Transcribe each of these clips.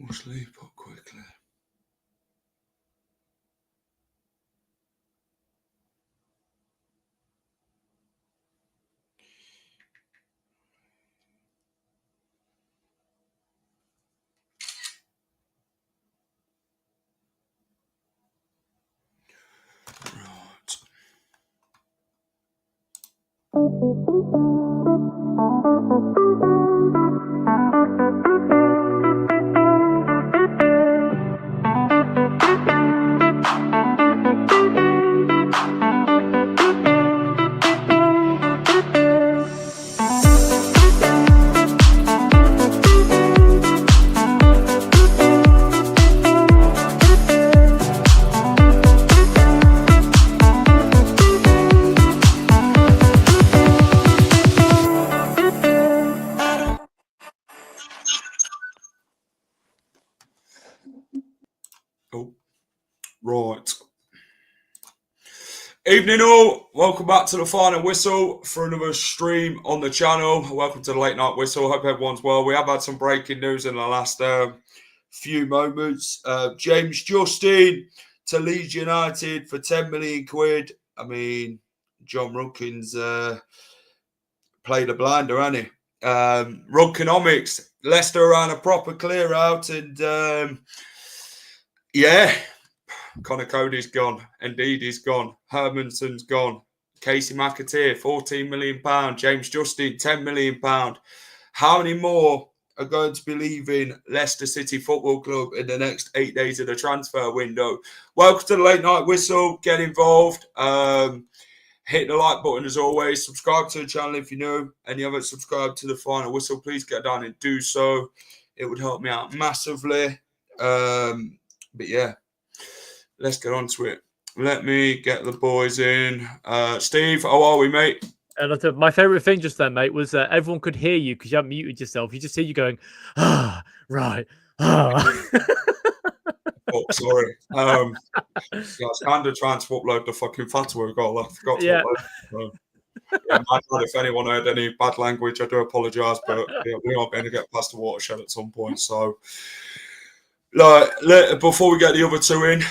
Must leave up quickly. Right. Evening all. Welcome back to the Final Whistle for another stream on the channel. Welcome to the Late Night Whistle. Hope everyone's well. We have had some breaking news in the last few moments. James Justin to Leeds United for 10 million quid. I mean, John Rudkin's played a blinder, hasn't he? Rudkinomics. Leicester ran a proper clear out and yeah. Connor Cody's gone. Indeed, he's gone. Hermanson's gone. Casey McAteer, £14 million. James Justin, £10 million. How many more are going to be leaving Leicester City Football Club in the next 8 days of the transfer window? Welcome to the Late Night Whistle. Get involved. Hit the like button as always. Subscribe to the channel if you're new and you haven't subscribed to the Final Whistle. Please get down and do so. It would help me out massively. But yeah. Let's get on to it. Let me get the boys in. Steve, how are we, mate? And my favourite thing just then, mate, was that everyone could hear you because you haven't muted yourself. You just hear you going, right. Oh, sorry. I was kind of trying to upload the fucking Fatawu goal. I forgot to upload it. Yeah, my bad. If anyone heard any bad language, I do apologise, but yeah, we are going to get past the watershed at some point, so... Before we get the other two in,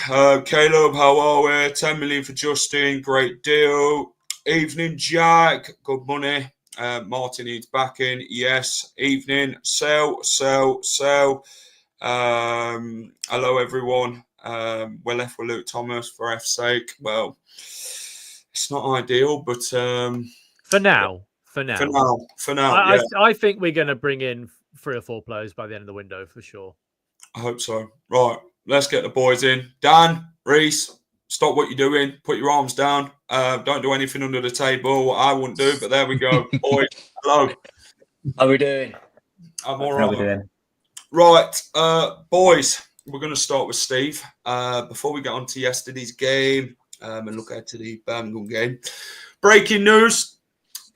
Caleb, how are we? 10 million for Justin, great deal. Evening, Jack, good money. Martin needs backing, yes. Evening, sell. Hello, everyone. We're left with Luke Thomas for F's sake. Well, it's not ideal, but for now. I think we're going to bring in 3 or 4 players by the end of the window for sure. I hope so. Right, let's get the boys in. Dan, Reese, stop what you're doing. Put your arms down. Don't do anything under the table. I wouldn't do, but there we go. Boys, hello. How are we doing? I'm all right. How are we doing? Right, boys, we're going to start with Steve. Before we get on to yesterday's game and look ahead to the Birmingham game. Breaking news.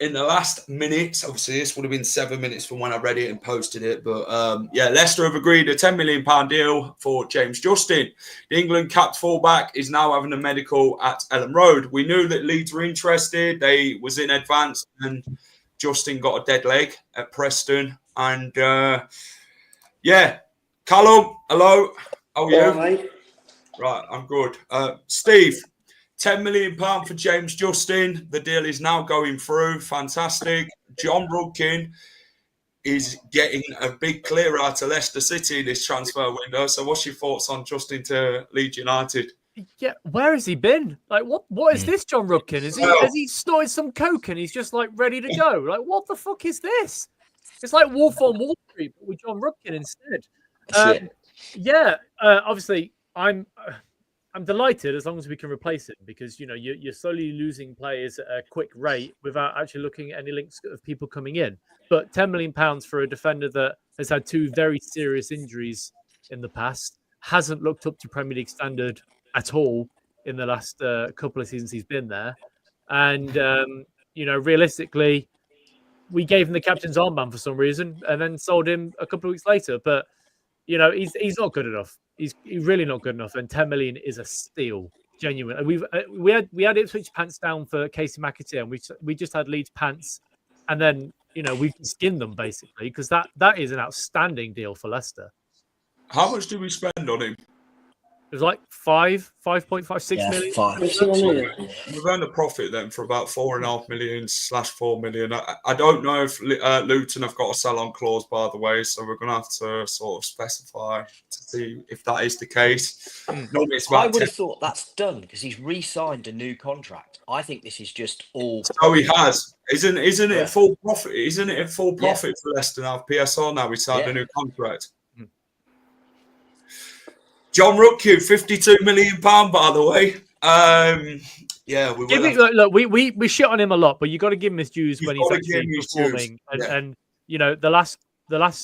In the last minutes, obviously this would have been 7 minutes from when I read it and posted it, but yeah, Leicester have agreed a £10 million deal for James Justin. The England capped fullback is now having a medical at Ellen Road. We knew that Leeds were interested. They was in advance and Justin got a dead leg at Preston. And yeah, Callum, hello. How are you? Mate. Right, I'm good. Steve. £10 million for James Justin. The deal is now going through. Fantastic. John Rudkin is getting a big clear out to Leicester City in this transfer window. So what's your thoughts on Justin to Leeds United? Yeah, where has he been? Like, what is this, John Rudkin? Has he snorted some coke and he's just like ready to go? Like, what the fuck is this? It's like Wolf on Wall Street, but with John Rudkin instead. Obviously, I'm delighted as long as we can replace him because, you know, you're slowly losing players at a quick rate without actually looking at any links of people coming in. But £10 million for a defender that has had 2 very serious injuries in the past, hasn't looked up to Premier League standard at all in the last couple of seasons he's been there. And, you know, realistically, we gave him the captain's armband for some reason and then sold him a couple of weeks later. But, you know, he's not good enough. He's really not good enough, and 10 million is a steal, genuine. And we had Ipswich pants down for Casey McAteer, and we just had Leeds pants, and then, you know, we've skinned them basically because that is an outstanding deal for Leicester. How much did we spend on him? It was like 5.5, 6 million. 5. We've earned a profit then for about 4.5 million / 4 million. I don't know if Luton have got a sell-on clause, by the way, so we're going to have to sort of specify to see if that is the case. Normally it's about I would have thought that's done because he's re-signed a new contract. I think this is just all. So he has. Isn't it full profit? Isn't it full profit for Leicester now? PSR now we signed a new contract. John Rutke, £52 million, by the way. Look, we shit on him a lot, but you got to give him his dues when he's actually performing. And you know, the last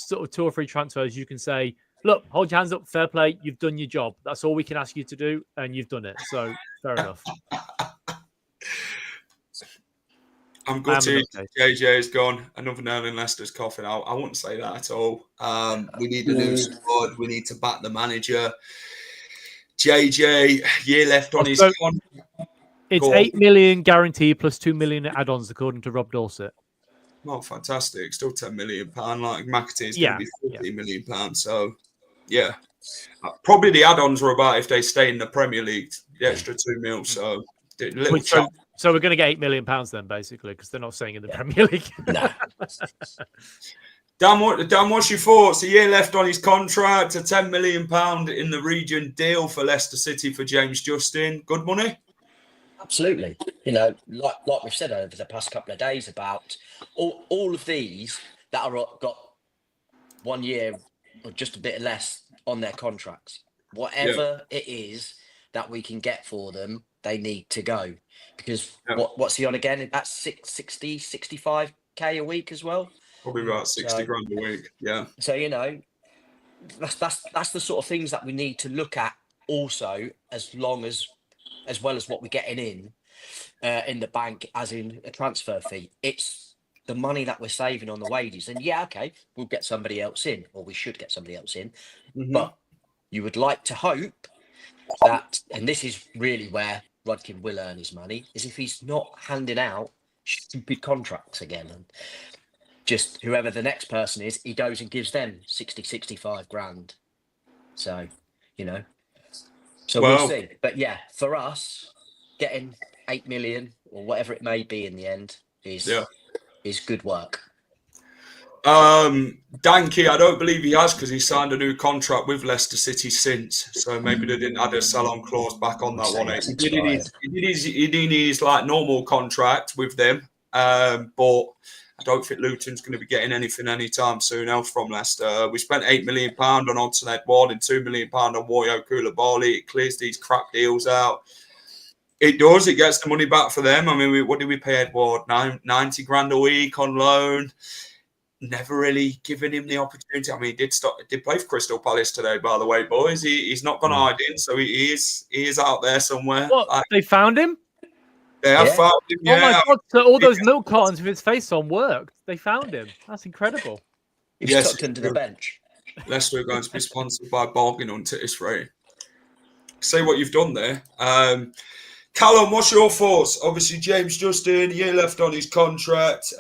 sort of 2 or 3 transfers, you can say, look, hold your hands up, fair play, you've done your job. That's all we can ask you to do, and you've done it. So fair enough. I'm gutted. JJ is gone. Another nail in Leicester's coffin. I wouldn't say that at all. We need a new squad. We need to back the manager. JJ, year left on his contract. It's 8 million guaranteed plus 2 million add-ons, according to Rob Dorset. Well, fantastic. Still £10 million. Like McAtee is going to be £50 million. So, yeah. Probably the add-ons are about if they stay in the Premier League, the extra 2 mil. So, So we're going to get £8 million then, basically, because they're not staying in the Premier League. No. Dan, what's your thoughts? A year left on his contract, a £10 million in the region deal for Leicester City for James Justin. Good money? Absolutely. You know, like we've said over the past couple of days about all of these that are got 1 year or just a bit less on their contracts. Whatever it is that we can get for them, they need to go. Because what's he on again? That's 60, 65k a week as well. Probably about 60 grand a week. Yeah. So, you know, that's the sort of things that we need to look at also, as well as what we're getting in the bank, as in a transfer fee. It's the money that we're saving on the wages. And we'll get somebody else in, or we should get somebody else in. Mm-hmm. But you would like to hope that, and this is really where Rodkin will earn his money, is if he's not handing out stupid contracts again. And just whoever the next person is, he goes and gives them 60, 65 grand. So, you know. So we'll see. But yeah, for us, getting 8 million or whatever it may be in the end is good work. Danke, I don't believe he has because he signed a new contract with Leicester City since. So maybe they didn't add a sell-on clause back on that one. He did his like normal contract with them, but I don't think Luton's going to be getting anything anytime soon else from Leicester. We spent £8 million on Odson Edouard and £2 million on Wayo Koulibaly. It clears these crap deals out. It does. It gets the money back for them. I mean, what did we pay Edouard? 90 grand a week on loan. Never really given him the opportunity. I mean, he did play for Crystal Palace today, by the way, boys. He's not gone hide in, so he is out there somewhere. What? They found him? They have found him. Oh my god! So all those milk cartons with his face on worked. They found him. That's incredible. He's tucked into the bench. Leicester are going to be sponsored by Bargain Hunter. It's free. See what you've done there. Callum, what's your thoughts? Obviously, James Justin, a year left on his contract.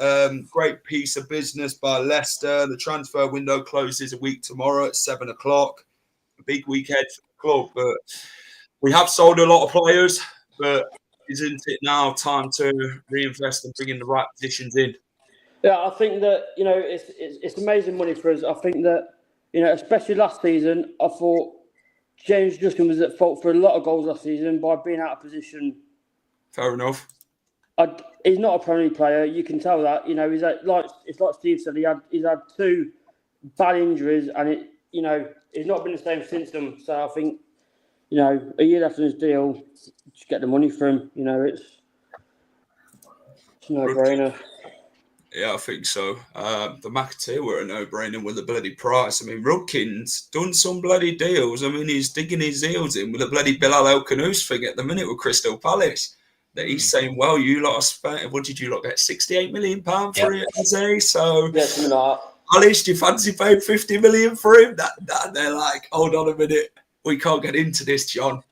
Great piece of business by Leicester. The transfer window closes a week tomorrow at 7 o'clock. A big weekend for the club. But we have sold a lot of players. But isn't it now time to reinvest and bring in the right positions in? Yeah, I think that, you know, it's amazing money for us. I think that, you know, especially last season, I thought James Justin was at fault for a lot of goals last season by being out of position. Fair enough. He's not a Premier League player. You can tell that. You know, it's like Steve said. He's had 2 bad injuries, and he's not been the same since them. So I think, you know, a year left on his deal, just get the money for him. You know, it's a no-brainer. Yeah, I think so. The McAtee were a no-brainer with the bloody price. I mean, Rudkin's done some bloody deals. I mean, he's digging his heels in with a bloody Bilal El Khannouss thing at the minute with Crystal Palace. That he's saying, well, you lot spent, what did you lot get, £68 million for it, Jose? So, something like that. At least you fancy paying $50 million for him? That they're like, hold on a minute, we can't get into this, John.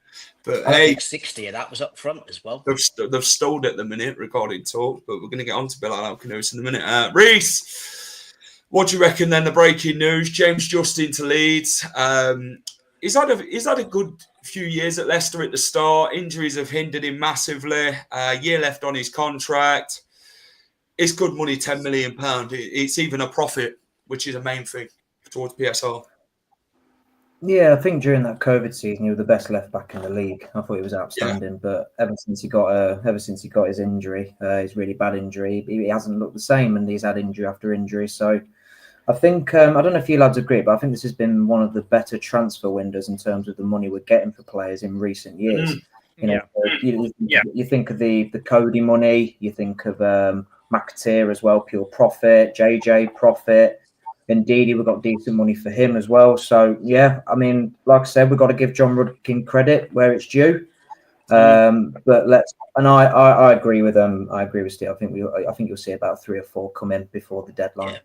But I think 60 of that was up front as well. They've stalled at the minute, recording talk, but we're going to get on to Bilal El Khannouss in a minute. Reese, What do you reckon then? The breaking news: James Justin to Leeds. He's had a good few years at Leicester at the start. Injuries have hindered him massively. A year left on his contract. It's good money, £10 million. It's even a profit, which is a main thing towards PSR. Yeah, I think during that COVID season, he was the best left back in the league. I thought he was outstanding, Yeah. but ever since he got his injury, his really bad injury, he hasn't looked the same, and he's had injury after injury. So I think I don't know if you lads agree, but I think this has been one of the better transfer windows in terms of the money we're getting for players in recent years. You know, you think of the Cody money, you think of McAteer as well, pure profit, JJ profit. Indeed, we've got decent money for him as well. So, yeah, I mean, like I said, we've got to give John Rudkin credit where it's due. But I agree with them. I agree with Steve. I think you'll see about 3 or 4 come in before the deadline.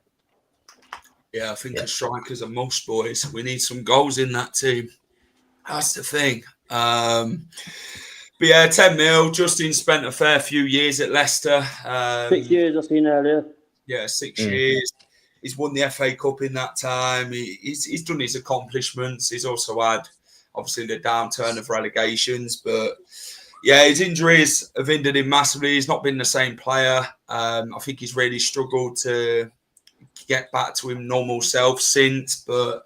Yeah, I think a striker's a must, boys. We need some goals in that team. That's the thing. But yeah, 10 mil. Justin spent a fair few years at Leicester. 6 years, I've seen earlier. Yeah, 6 years. He's won the FA Cup in that time. He's done his accomplishments. He's also had, obviously, the downturn of relegations. But, yeah, his injuries have hindered him massively. He's not been the same player. I think he's really struggled to get back to him normal self since. But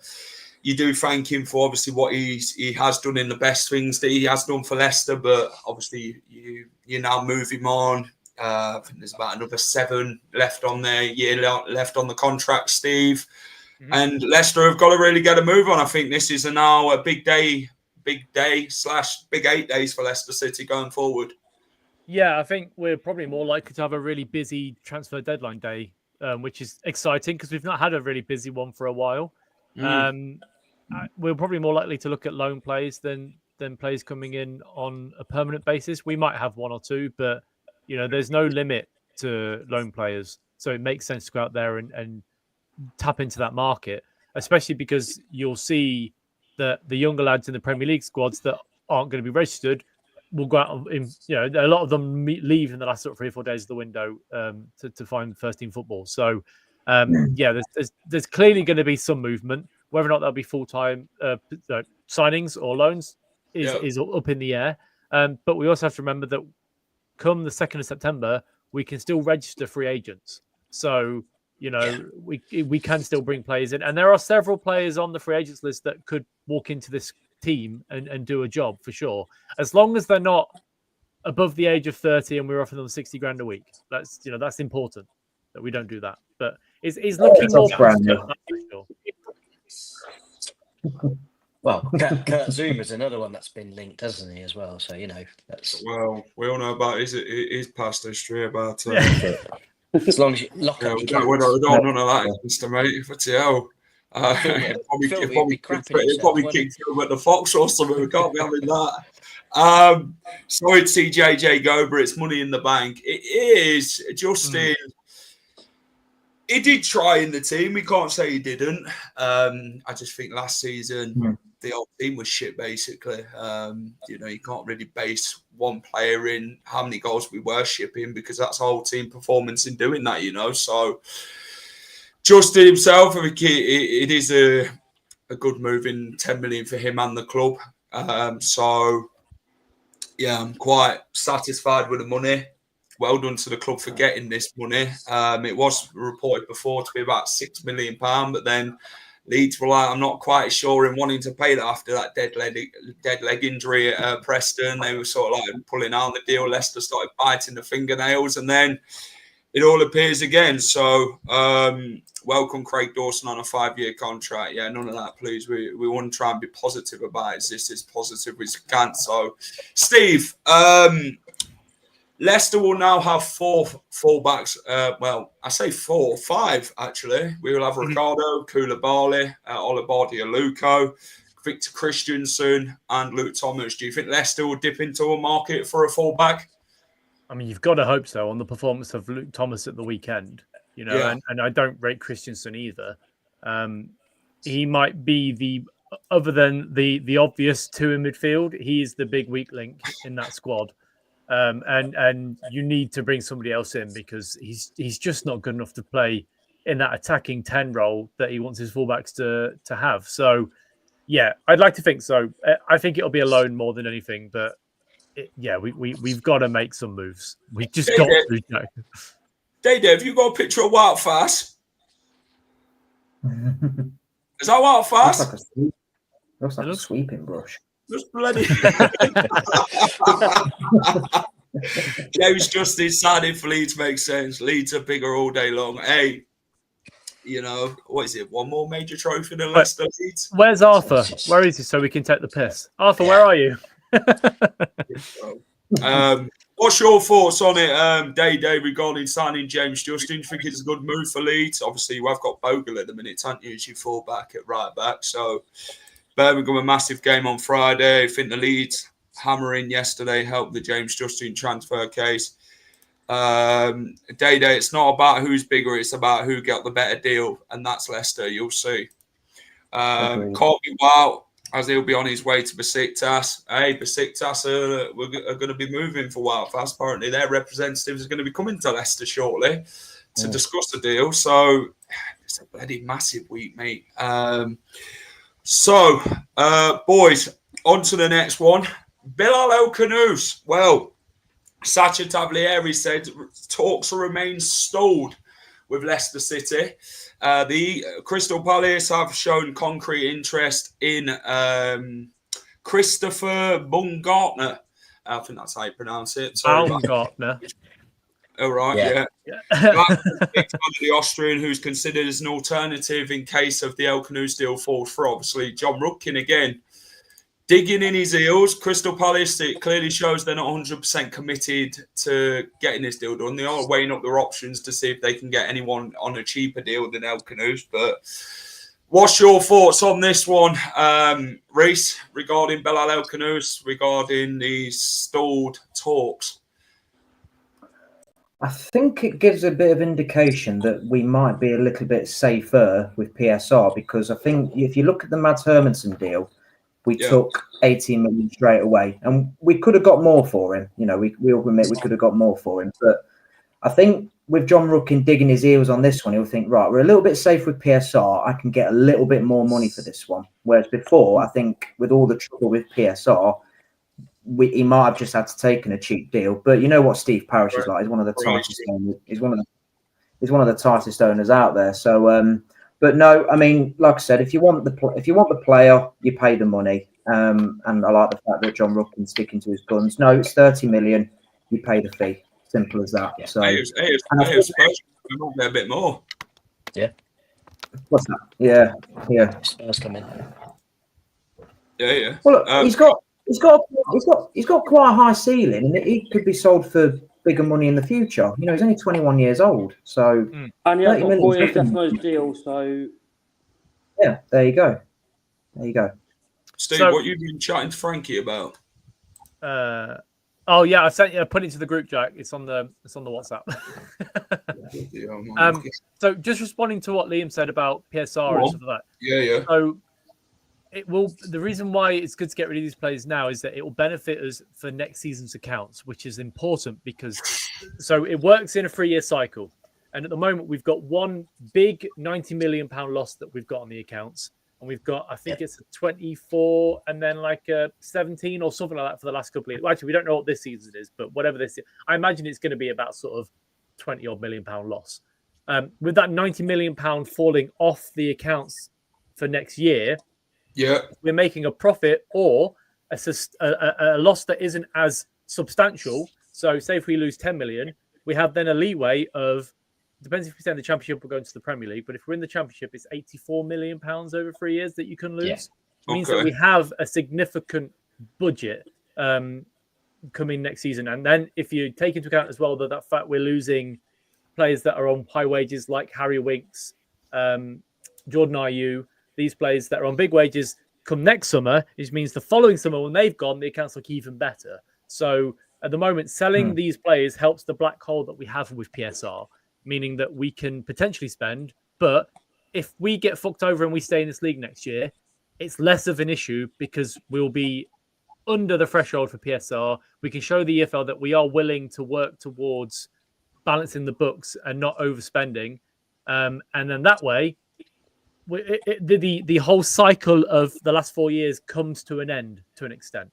you do thank him for, obviously, what he has done in the best things that he has done for Leicester. But, obviously, you now move him on. I think there's about another 7 left on their year left on the contract, Steve. And Leicester have got to really get a move on. I think this is now a big day / big 8 days for Leicester City going forward. Yeah, I think we're probably more likely to have a really busy transfer deadline day, which is exciting because we've not had a really busy one for a while. We're probably more likely to look at loan plays than players coming in on a permanent basis. We might have 1 or 2, but you know, there's no limit to loan players. So it makes sense to go out there and tap into that market, especially because you'll see that the younger lads in the Premier League squads that aren't going to be registered will go out in, you know, a lot of them leave in the last sort of 3 or 4 days of the window to find first team football. So, there's clearly going to be some movement. Whether or not there'll be full-time signings or loans is up in the air. But we also have to remember that come the 2nd of September, we can still register free agents. So, you know, we can still bring players in. And there are several players on the free agents list that could walk into this team and do a job for sure. As long as they're not above the age of 30 and we're offering them 60 grand a week. That's important that we don't do that. But it's looking more positive, for sure. Well, Kurt Zuma's another one that's been linked, hasn't he, as well? So, you know, that's... Well, we all know about his past history about... as long as you lock up we don't none of that, Mr. Mate. What's the hell? Probably kicked him at the Fox or something. We can't be having that. Sorry to see JJ go, but it's money in the bank. It is. Justin... He did try in the team. We can't say he didn't. I just think last season the whole team was shit, basically. You know, you can't really base one player in how many goals we were shipping because that's our whole team performance in doing that, you know. So Justin himself, I think it is a good move in 10 million for him and the club. So, yeah, I'm quite satisfied with the money. Well done to the club for getting this money. It was reported before to be about £6 million, but then Leeds were like, I'm not quite sure in wanting to pay that after that dead leg injury at Preston. They were sort of like pulling out the deal. Leicester started biting the fingernails, and then it all appears again. So welcome Craig Dawson on a 5-year contract. Yeah, none of that, please. We want to try and be positive about it. It's just as positive as we can. So, Steve, Leicester will now have 4 fullbacks. Well, I say 4, 5 actually. We will have Ricardo, Koulibaly, Olibodi Aluko, Victor Christensen, and Luke Thomas. Do you think Leicester will dip into a market for a fullback? I mean, you've got to hope so on the performance of Luke Thomas at the weekend. You know, and I don't rate Christensen either. He might be other than the obvious 2 in midfield, he is the big weak link in that squad. And you need to bring somebody else in because he's just not good enough to play in that attacking 10 role that he wants his fullbacks to have. So, yeah, I'd like to think so. I think it'll be a loan more than anything, but we've got to make some moves. We've just got to. You know. Dave, have you got a picture of Wout Faes? Is that Wout Faes? Looks like a sweeping brush. Just bloody. James Justin signing for Leeds makes sense. Leeds are bigger all day long. Hey, you know, what is it? One more major trophy than Leicester Leeds? Where's Arthur? Where is he so we can take the piss? Arthur, where are you? What's your thoughts on it, Day regarding signing James Justin? Do you think it's a good move for Leeds? Obviously, you have got Bogle at the minute, haven't you, as your full-back at right-back. So, Birmingham, a massive game on Friday. I think the Leeds hammering yesterday helped the James Justin transfer case. Day, it's not about who's bigger, it's about who got the better deal, and that's Leicester, you'll see. Can't be Wout, as he'll be on his way to Besiktas. Hey, Besiktas are going to be moving for Wout Faes. Apparently, their representatives are going to be coming to Leicester shortly to discuss the deal. So, it's a bloody massive week, mate. Boys, on to the next one. Bilal El Khannouss. Well, Sacha Taglieri said talks remain stalled with Leicester City. The Crystal Palace have shown concrete interest in Christopher Baumgartner. I think that's how you pronounce it. Baumgartner. All right, yeah. The Austrian, who's considered as an alternative in case of the El Khannouss deal falls through. Obviously, John Rutkin again digging in his heels. Crystal Palace, it clearly shows they're not 100% committed to getting this deal done. They are weighing up their options to see if they can get anyone on a cheaper deal than El Khannouss. But what's your thoughts on this one, Reese, regarding Bilal El Khannouss, regarding the stalled talks? I think it gives a bit of indication that we might be a little bit safer with PSR, because I think if you look at the Mads Hermansen deal, we took 18 million straight away, and we could have got more for him. You know, we all admit we could have got more for him. But I think with John Rutkin digging his heels on this one, he'll think, right, we're a little bit safe with PSR. I can get a little bit more money for this one. Whereas before, I think with all the trouble with PSR, he might have just had to take a cheap deal. But you know what Steve Parish is like. He's one of the tightest owners. He's one of the tightest owners out there. So, but no, I mean, like I said, if you want the player, you pay the money. And I like the fact that John Rutkin's sticking to his guns. No, it's 30 million. You pay the fee. Simple as that. Yeah. So, we might get a bit more. Yeah. What's that? Yeah. Spurs come in. Yeah. Well, look, he's got quite a high ceiling, and he could be sold for bigger money in the future. You know, he's only 21 years old, so and he has got 4 years left on his deal. So yeah, there you go. Steve, what you been chatting to Frankie about? I sent you. I put it into the group, Jack. It's on the WhatsApp. So just responding to what Liam said about PSR and stuff like that. Yeah. So the reason why it's good to get rid of these players now is that it will benefit us for next season's accounts, which is important because it works in a 3-year cycle. And at the moment, we've got one big £90 million loss that we've got on the accounts. And we've got, I think it's a 24 and then like a 17 or something like that for the last couple of years. Well, actually, we don't know what this season is, but whatever this is, I imagine it's going to be about sort of 20 odd million pound loss. With that £90 million falling off the accounts for next year, we're making a profit or a loss that isn't as substantial. So say if we lose 10 million, we have then a leeway of, depends if we stay in the Championship or go into the Premier League, but if we're in the Championship, it's £84 million over 3 years that you can lose. It means that we have a significant budget coming next season. And then if you take into account as well that fact we're losing players that are on high wages like Harry Winks, Jordan Ayew, these players that are on big wages come next summer, it means the following summer when they've gone, the accounts look even better. So at the moment, selling these players helps the black hole that we have with PSR, meaning that we can potentially spend. But if we get fucked over and we stay in this league next year, it's less of an issue because we'll be under the threshold for PSR. We can show the EFL that we are willing to work towards balancing the books and not overspending. And then that way, the whole cycle of the last 4 years comes to an end to an extent,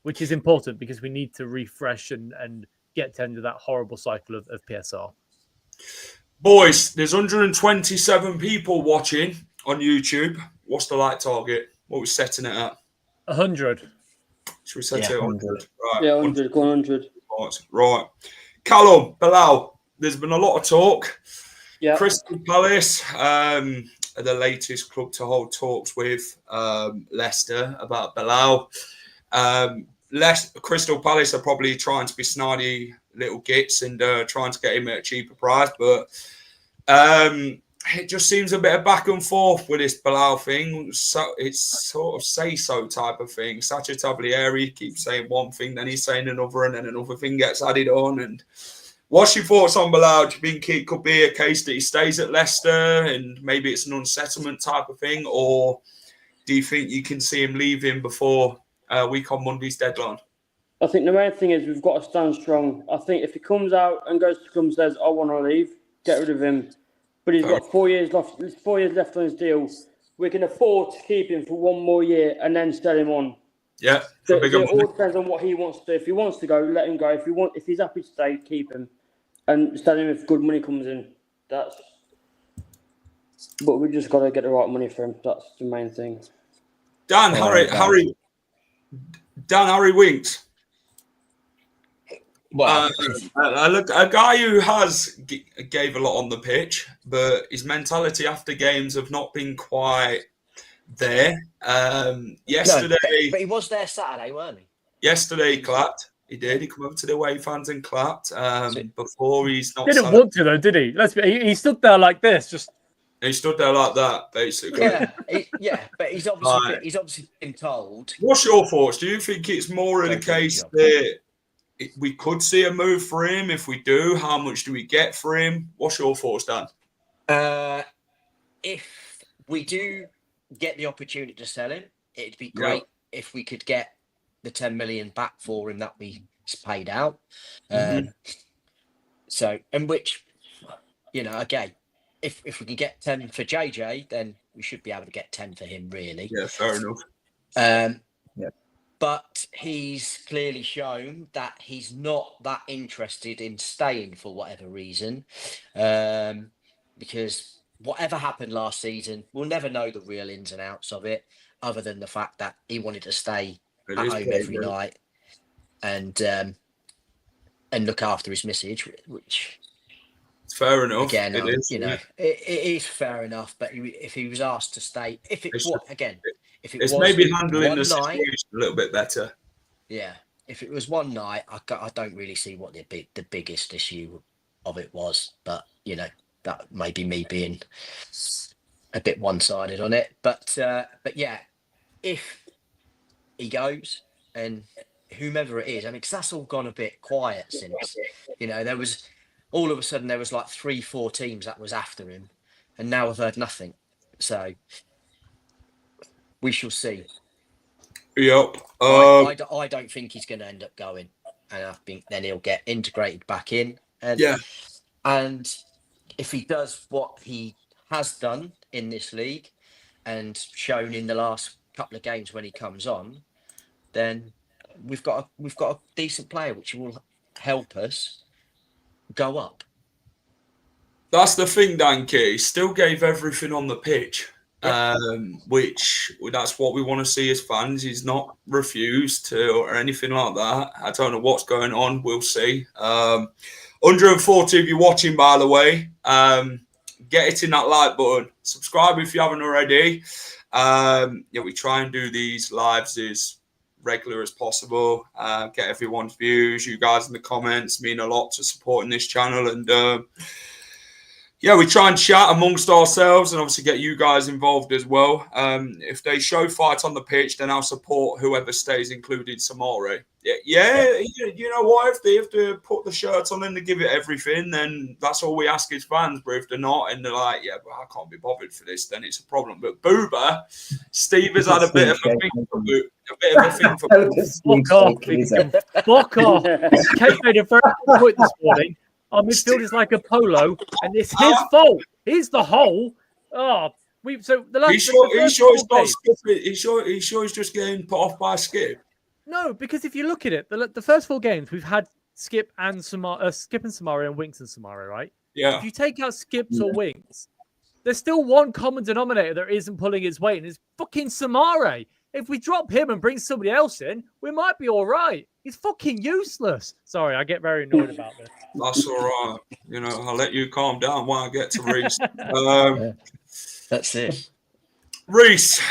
which is important because we need to refresh and get to the end of that horrible cycle of PSR. Boys, there's 127 people watching on YouTube. What's the like target? What are we setting it at? 100. Should we set it at 100? Right. Yeah, 100. Go on, 100. Right. Callum, Bilal, there's been a lot of talk. Yeah. Crystal Palace are the latest club to hold talks with Leicester about Bilal. Crystal Palace are probably trying to be snidey little gits and trying to get him at a cheaper price, but it just seems a bit of back and forth with this Bilal thing. So it's sort of say-so type of thing. Sacha Tablieri keeps saying one thing, then he's saying another, and then another thing gets added on. And what's your thoughts on Bilal? Do you think it could be a case that he stays at Leicester and maybe it's an unsettlement type of thing, or do you think you can see him leaving before week on Monday's deadline? I think the main thing is we've got to stand strong. I think if he comes out and goes to club and says, I want to leave, get rid of him. But he's got 4 years left. There's 4 years left on his deal. We can afford to keep him for one more year and then sell him on. Yeah, it all depends on what he wants to do. If he wants to go, let him go. If he's happy to stay, keep him and sell him if good money comes in. But we just got to get the right money for him. That's the main thing. Harry Winks. Well, a guy who gave a lot on the pitch, but his mentality after games have not been quite there. Yesterday, no, but he was there Saturday, weren't he? Yesterday, he clapped. He did. He came over to the away fans and clapped. Before he's not. Didn't want to though, did he? He stood there like this, just. He stood there like that, basically. Yeah, but he's obviously been told. What's your thoughts? Do you think it's more of the case that we could see a move for him? If we do, how much do we get for him? What's your thoughts, Dan? If we do get the opportunity to sell him, it'd be great if we could get the 10 million back for him that we paid out. So, and which, again, if we can get 10 for JJ, then we should be able to get 10 for him, really. Yeah, fair enough. But he's clearly shown that he's not that interested in staying for whatever reason. Because whatever happened last season, we'll never know the real ins and outs of it, other than the fact that he wanted to stay at home every night and look after his missus, which... It's fair enough. Again, it is fair enough. But if he was asked to stay, if it was maybe handling the situation a little bit better. Yeah, if it was one night, I don't really see what the biggest issue of it was. But that may be me being a bit one-sided on it. But yeah, if he goes and whomever it is, I mean, because that's all gone a bit quiet since there was. All of a sudden, there was like 3-4 teams that was after him, and now I've heard nothing. So we shall see. Yep. I don't think he's going to end up going, and I think then he'll get integrated back in. And if he does what he has done in this league and shown in the last couple of games when he comes on, then we've got a decent player which will help us go up. That's the thing, Danke. He still gave everything on the pitch, which that's what we want to see as fans. He's not refused to or anything like that. I don't know what's going on. We'll see. 140 of you watching, by the way. Get hitting that like button. Subscribe if you haven't already. We try and do these lives as regular as possible, get everyone's views. You guys in the comments mean a lot to supporting this channel, and we try and chat amongst ourselves and obviously get you guys involved as well. If they show fight on the pitch, then I'll support whoever stays, including Samari. You know what, if they have to put the shirts on and they give it everything, then that's all we ask as fans. But if they're not and they're like, but I can't be bothered for this, then it's a problem. But Booba, Steve has had a bit of a thing for Fuck off. Fuck off. Kate made a very good point this morning. Our midfield is like a polo, and it's his fault. He's the hole. Oh, so the last. He's sure he's not skipping. He's sure he's just getting put off by Skip. No, because if you look at it, the first 4 games we've had Skip and Samari and Winks and Samari, right? Yeah. If you take out Skips or Winks, there's still one common denominator that isn't pulling its weight, and it's fucking Samari. If we drop him and bring somebody else in, we might be all right. He's fucking useless. Sorry, I get very annoyed about this. That's all right. You know, I'll let you calm down while I get to Reece. That's it. Reece,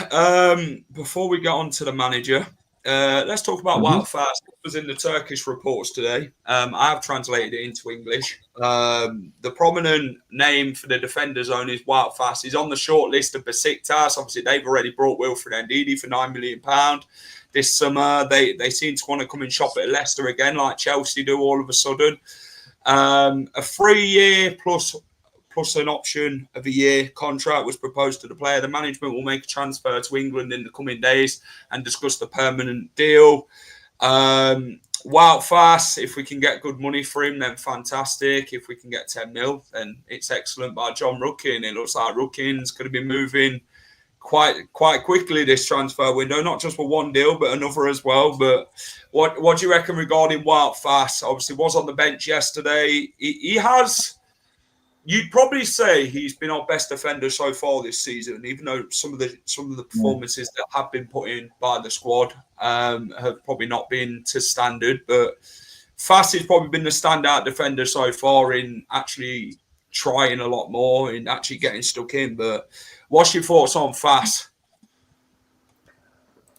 before we get on to the manager, let's talk about Wout Faes. It was in the Turkish reports today. I have translated it into English. The prominent name for the defender zone is Wout Faes. He's on the short list of Besiktas. Obviously, they've already brought Wilfred Ndidi for £9 million this summer. They seem to want to come and shop at Leicester again, like Chelsea do all of a sudden. A 3-year plus an option of a year contract was proposed to the player. The management will make a transfer to England in the coming days and discuss the permanent deal. Wout Faes, if we can get good money for him, then fantastic. If we can get 10 mil, then it's excellent by John Ruckin. It looks like Ruckin's going to be moving quite quickly this transfer window, not just for one deal, but another as well. But what do you reckon regarding Wout Faes? Obviously, was on the bench yesterday. He has... You'd probably say he's been our best defender so far this season, even though some of the performances that have been put in by the squad have probably not been to standard. But Faes has probably been the standout defender so far in actually trying a lot more and actually getting stuck in. But what's your thoughts on Faes?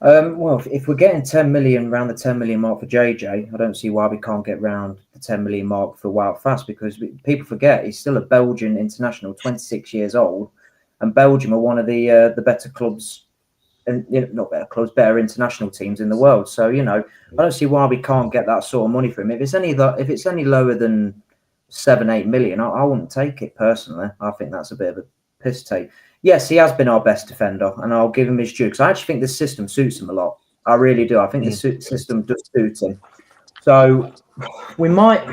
Well, if we're getting 10 million around the 10 million mark for JJ, I don't see why we can't get round the 10 million mark for Wout Faes, because people forget he's still a Belgian international, 26 years old, and Belgium are one of the better clubs, and not better clubs, better international teams in the world. So I don't see why we can't get that sort of money for him. If it's any lower than 7-8 million, I wouldn't take it personally. I think that's a bit of a piss take. Yes, he has been our best defender, and I'll give him his due, because I actually think this system suits him a lot. I really do. I think the system does suit him. So we might,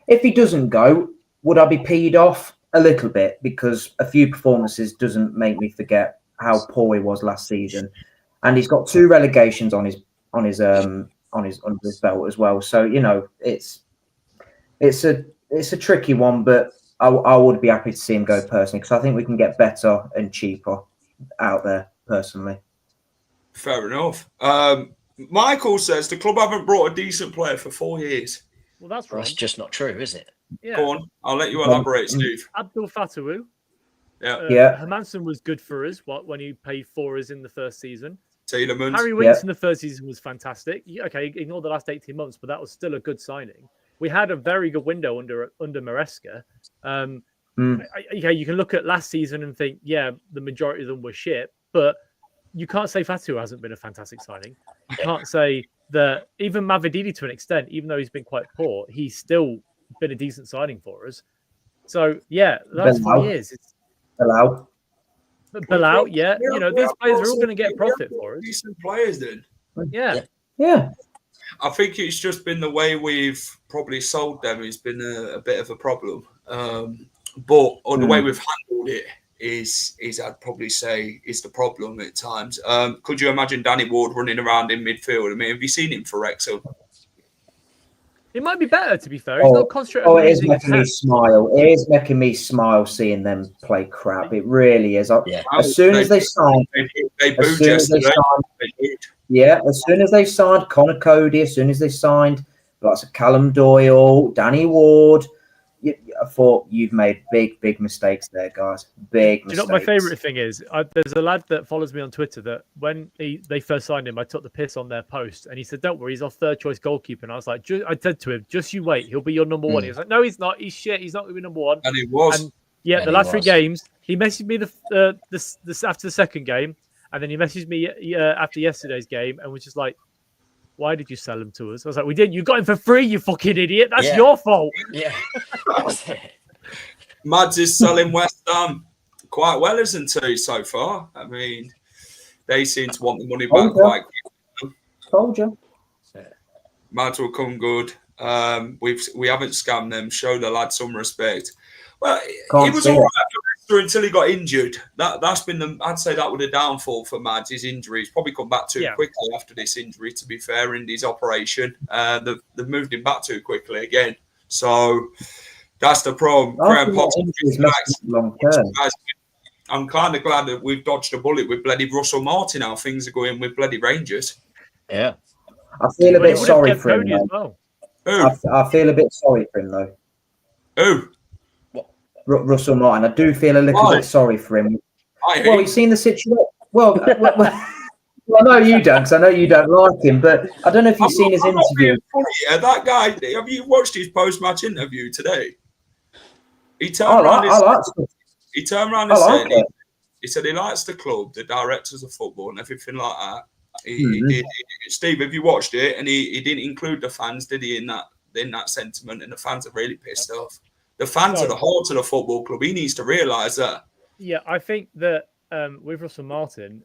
if he doesn't go, would I be peed off? A little bit, because a few performances doesn't make me forget how poor he was last season, and he's got 2 relegations on his belt as well. So it's a tricky one, but I would be happy to see him go personally, because I think we can get better and cheaper out there personally. Fair enough. Michael says the club haven't brought a decent player for 4 years. Well, that's right. That's just not true, is it? Yeah. Go on. I'll let you elaborate, Steve. Abdul Fatawu. Yeah. Hermansen was good for us when he played for us in the first season. Tielemans. Harry Winks in the first season was fantastic. Okay, ignore the last 18 months, but that was still a good signing. We had a very good window under Maresca. Okay, you can look at last season and think, yeah, the majority of them were shit, but you can't say Fatu hasn't been a fantastic signing. You can't say that even Mavididi, to an extent, even though he's been quite poor, he's still been a decent signing for us. So, yeah, that's 4 years. It's Bilal, yeah. These players are all going to get profit for us. Decent players, then. Yeah. I think it's just been the way we've probably sold them has been a bit of a problem. But the way we've handled it is I'd probably say is the problem at times. Could you imagine Danny Ward running around in midfield? I mean, have you seen him for Wrexham? It might be better, to be fair. He's not concentrating. It is making me smile. It is making me smile seeing them play crap. It really is. As soon as they signed, as soon as they signed Connor Cody, as soon as they signed lots of Callum Doyle, Danny Ward, I thought you've made big mistakes there, guys. Big mistakes. Do you know what my favourite thing is? There's a lad that follows me on Twitter that when they first signed him, I took the piss on their post, and he said, "Don't worry, he's our third choice goalkeeper." And I was like, I said to him, "Just you wait, he'll be your number one." He was like, "No, he's not. He's shit. He's not going to be number one." And he was. And the last 3 games, he messaged me this after the second game, and then he messaged me after yesterday's game, and was just like, "Why did you sell him to us?" I was like, "We didn't. You got him for free, you fucking idiot. That's your fault." Yeah. Mads is selling West Ham quite well, isn't he, so far? I mean, they seem to want the money back quite quickly. Told you. Mads will come good. We haven't scammed them. Show the lad some respect. Well, Can't he was see all it. right until he got injured. That's been I'd say that was the downfall for Mads. His injury. He's probably come back too quickly after this injury. To be fair, in his operation, they've moved him back too quickly again. So that's the problem. Graham Potter. Long term. I'm kind of glad that we've dodged a bullet with bloody Russell Martin. How things are going with bloody Rangers. Yeah, I feel a bit sorry for him. As well. I feel a bit sorry for him though. Who? Russell Martin. I do feel a little bit sorry for him. Well, you've seen the situation. Well, I know you don't, because I know you don't like him. But I don't know if you've seen his interview. That guy. Have you watched his post-match interview today? He turned around. He turned around and said, he said he likes the club, the directors of football, and everything like that. He did. Steve, have you watched it? And he didn't include the fans, did he? In that sentiment, and the fans are really pissed off. The fans are the heart of the football club. He needs to realise that. Yeah, I think that with Russell Martin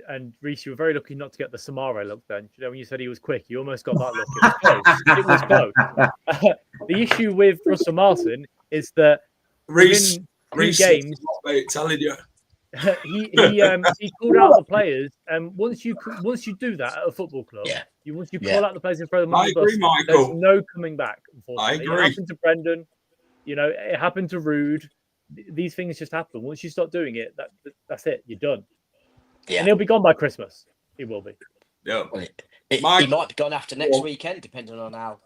and Reece, you were very lucky not to get the Samare look then. You know, when you said he was quick, you almost got that look. It was close. The issue with Russell Martin is that Reece games, telling you. he called out the players, and once you do that at a football club, once you call out the players in front of the bus, there's no coming back. Unfortunately, it happened to Brendan. You know, it happened to Rude. These things just happen. Once you start doing it, that's it. You're done. Yeah. And he'll be gone by Christmas. He will be. Yeah. He might be gone after next weekend, depending on how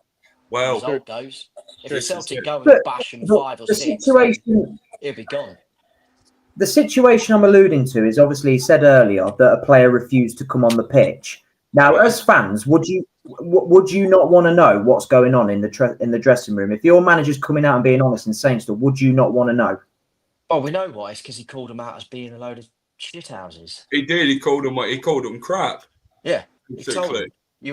the result goes. If the Celtic go and bash him 5 or 6, he'll be gone. The situation I'm alluding to is obviously he said earlier that a player refused to come on the pitch. Now, as fans, would you not want to know what's going on in the dressing room? If your manager's coming out and being honest and saying stuff, would you not want to know? Oh, we know why. It's because he called them out as being a load of shithouses. He did. He called them crap. Yeah. Basically. He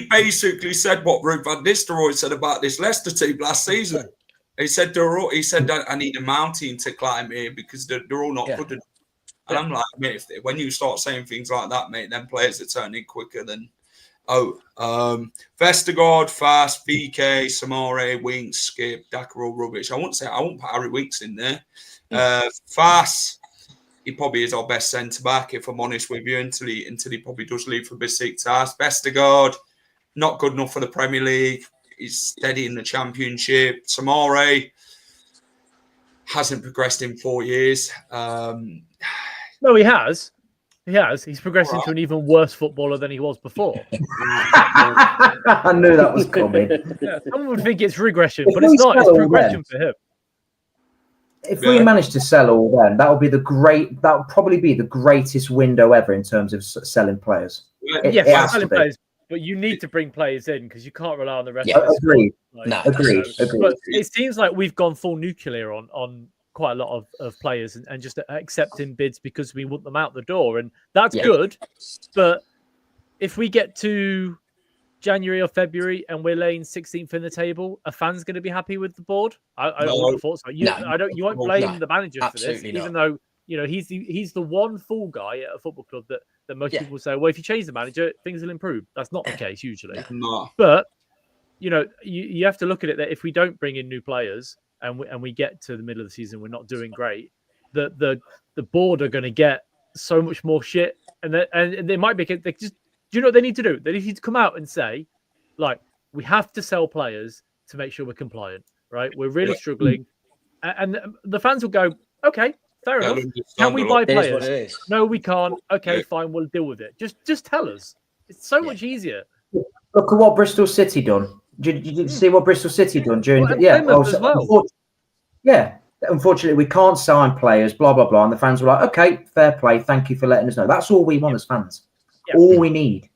basically said what Ruud van Nistelrooy said about this Leicester team last season. He said that I need a mountain to climb here because they're all not good enough. And I'm like, mate, when you start saying things like that, mate, then players are turning quicker than Vestergaard, Fast, VK, Samare, Winks, Skip, Daka, all rubbish. I won't put Harry Winks in there. Fast, he probably is our best centre back, if I'm honest with you, until he probably does leave for Besiktas. Vestergaard, not good enough for the Premier League. He's steady in the Championship. Samare hasn't progressed in 4 years. No, he has. He's progressed into an even worse footballer than he was before. I knew that was coming. Someone would think it's regression, but it's not. It's progression for him. If we manage to sell all them, that would probably be the greatest window ever in terms of selling players. Selling players. But you need to bring players in because you can't rely on the rest of the squad. Agreed. But it seems like we've gone full nuclear on quite a lot of players and just accepting bids because we want them out the door. And that's good. But if we get to January or February and we're laying 16th in the table, are fans going to be happy with the board? I don't thought so. You won't blame the manager for this, even though he's the one fool guy at a football club that most people say, well, if you change the manager, things will improve. That's not the case usually. No. But you have to look at it that if we don't bring in new players and we get to the middle of the season, we're not doing great. The board are going to get so much more shit, and they might be. They just, do you know what they need to do? They need to come out and say, like, we have to sell players to make sure we're compliant. Right? We're really struggling, and the fans will go, okay. Fair enough. Can we buy players? No, we can't. Okay, fine. We'll deal with it. Just tell us. It's so much easier. Look at what Bristol City done. Did you see what Bristol City done during? Unfortunately, we can't sign players. Blah blah blah. And the fans were like, "Okay, fair play. Thank you for letting us know." That's all we want as fans. All we need.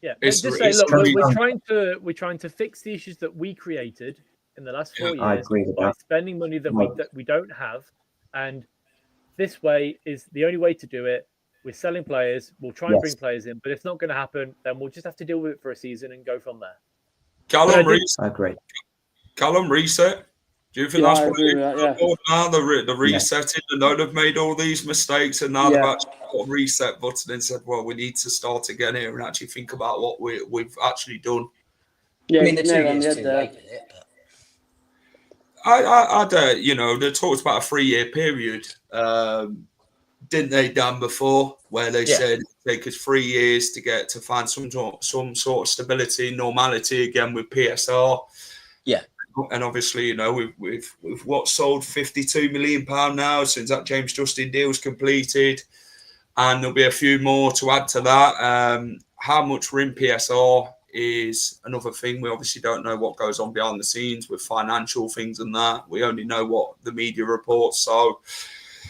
Yeah. Just say, look, we're trying to fix the issues that we created in the last 4 years. I agree with by that. Spending money that we don't have, and this way is the only way to do it. We're selling players. We'll try and bring players in, but if it's not going to happen, then we'll just have to deal with it for a season and go from there. I agree. Callum, reset. Do you think that's what now? The resetting, and know they've made all these mistakes, and now they've actually got a reset button and said, well, we need to start again here and actually think about what we've actually done. Yeah, I mean, the 2 nail on years the too head late there. with it, but they talked about a 3-year period, didn't they, Dan, before, where they said it take us 3 years to get to find some sort of stability, normality again with PSR. Yeah. And obviously, we've what sold £52 million now since that James Justin deal's completed, and there'll be a few more to add to that. How much we're in PSR is another thing. We obviously don't know what goes on behind the scenes with financial things and that. We only know what the media reports. So,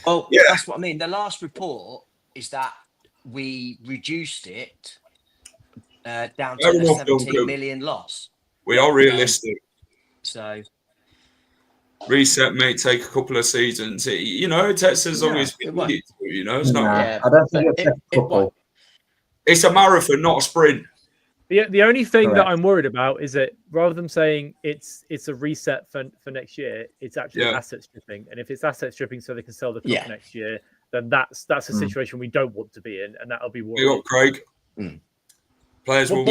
that's what I mean. The last report is that we reduced it down to a 17 million loss. We are realistic. So reset may take a couple of seasons. It takes as long as we need it to. It's not. I don't think it'll take a couple. It's a marathon, not a sprint. The only thing that I'm worried about is that rather than saying it's a reset for next year, it's actually asset stripping. And if it's asset stripping so they can sell the club next year, then that's a situation we don't want to be in, and that'll be worrying. You got Craig. Players will.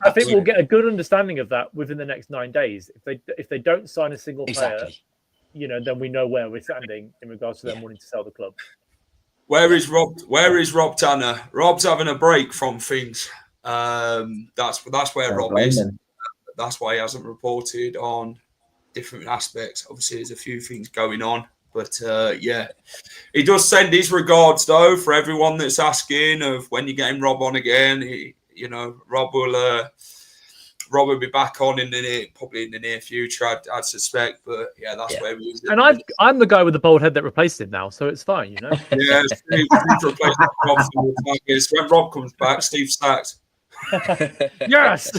I think we'll get a good understanding of that within the next 9 days. If they don't sign a single player, then we know where we're standing in regards to them wanting to sell the club. Where is Rob Tanner? Rob's having a break from things. That's where Rob is. That's why he hasn't reported on different aspects. Obviously, there's a few things going on, but he does send his regards though for everyone that's asking of when you're getting Rob on again. Rob will be back on probably in the near future, I'd suspect. But that's where he is. And I'm the guy with the bald head that replaced him now, so it's fine, Yeah, Steve replaced Rob. When Rob comes back, Steve's sacked. Yes.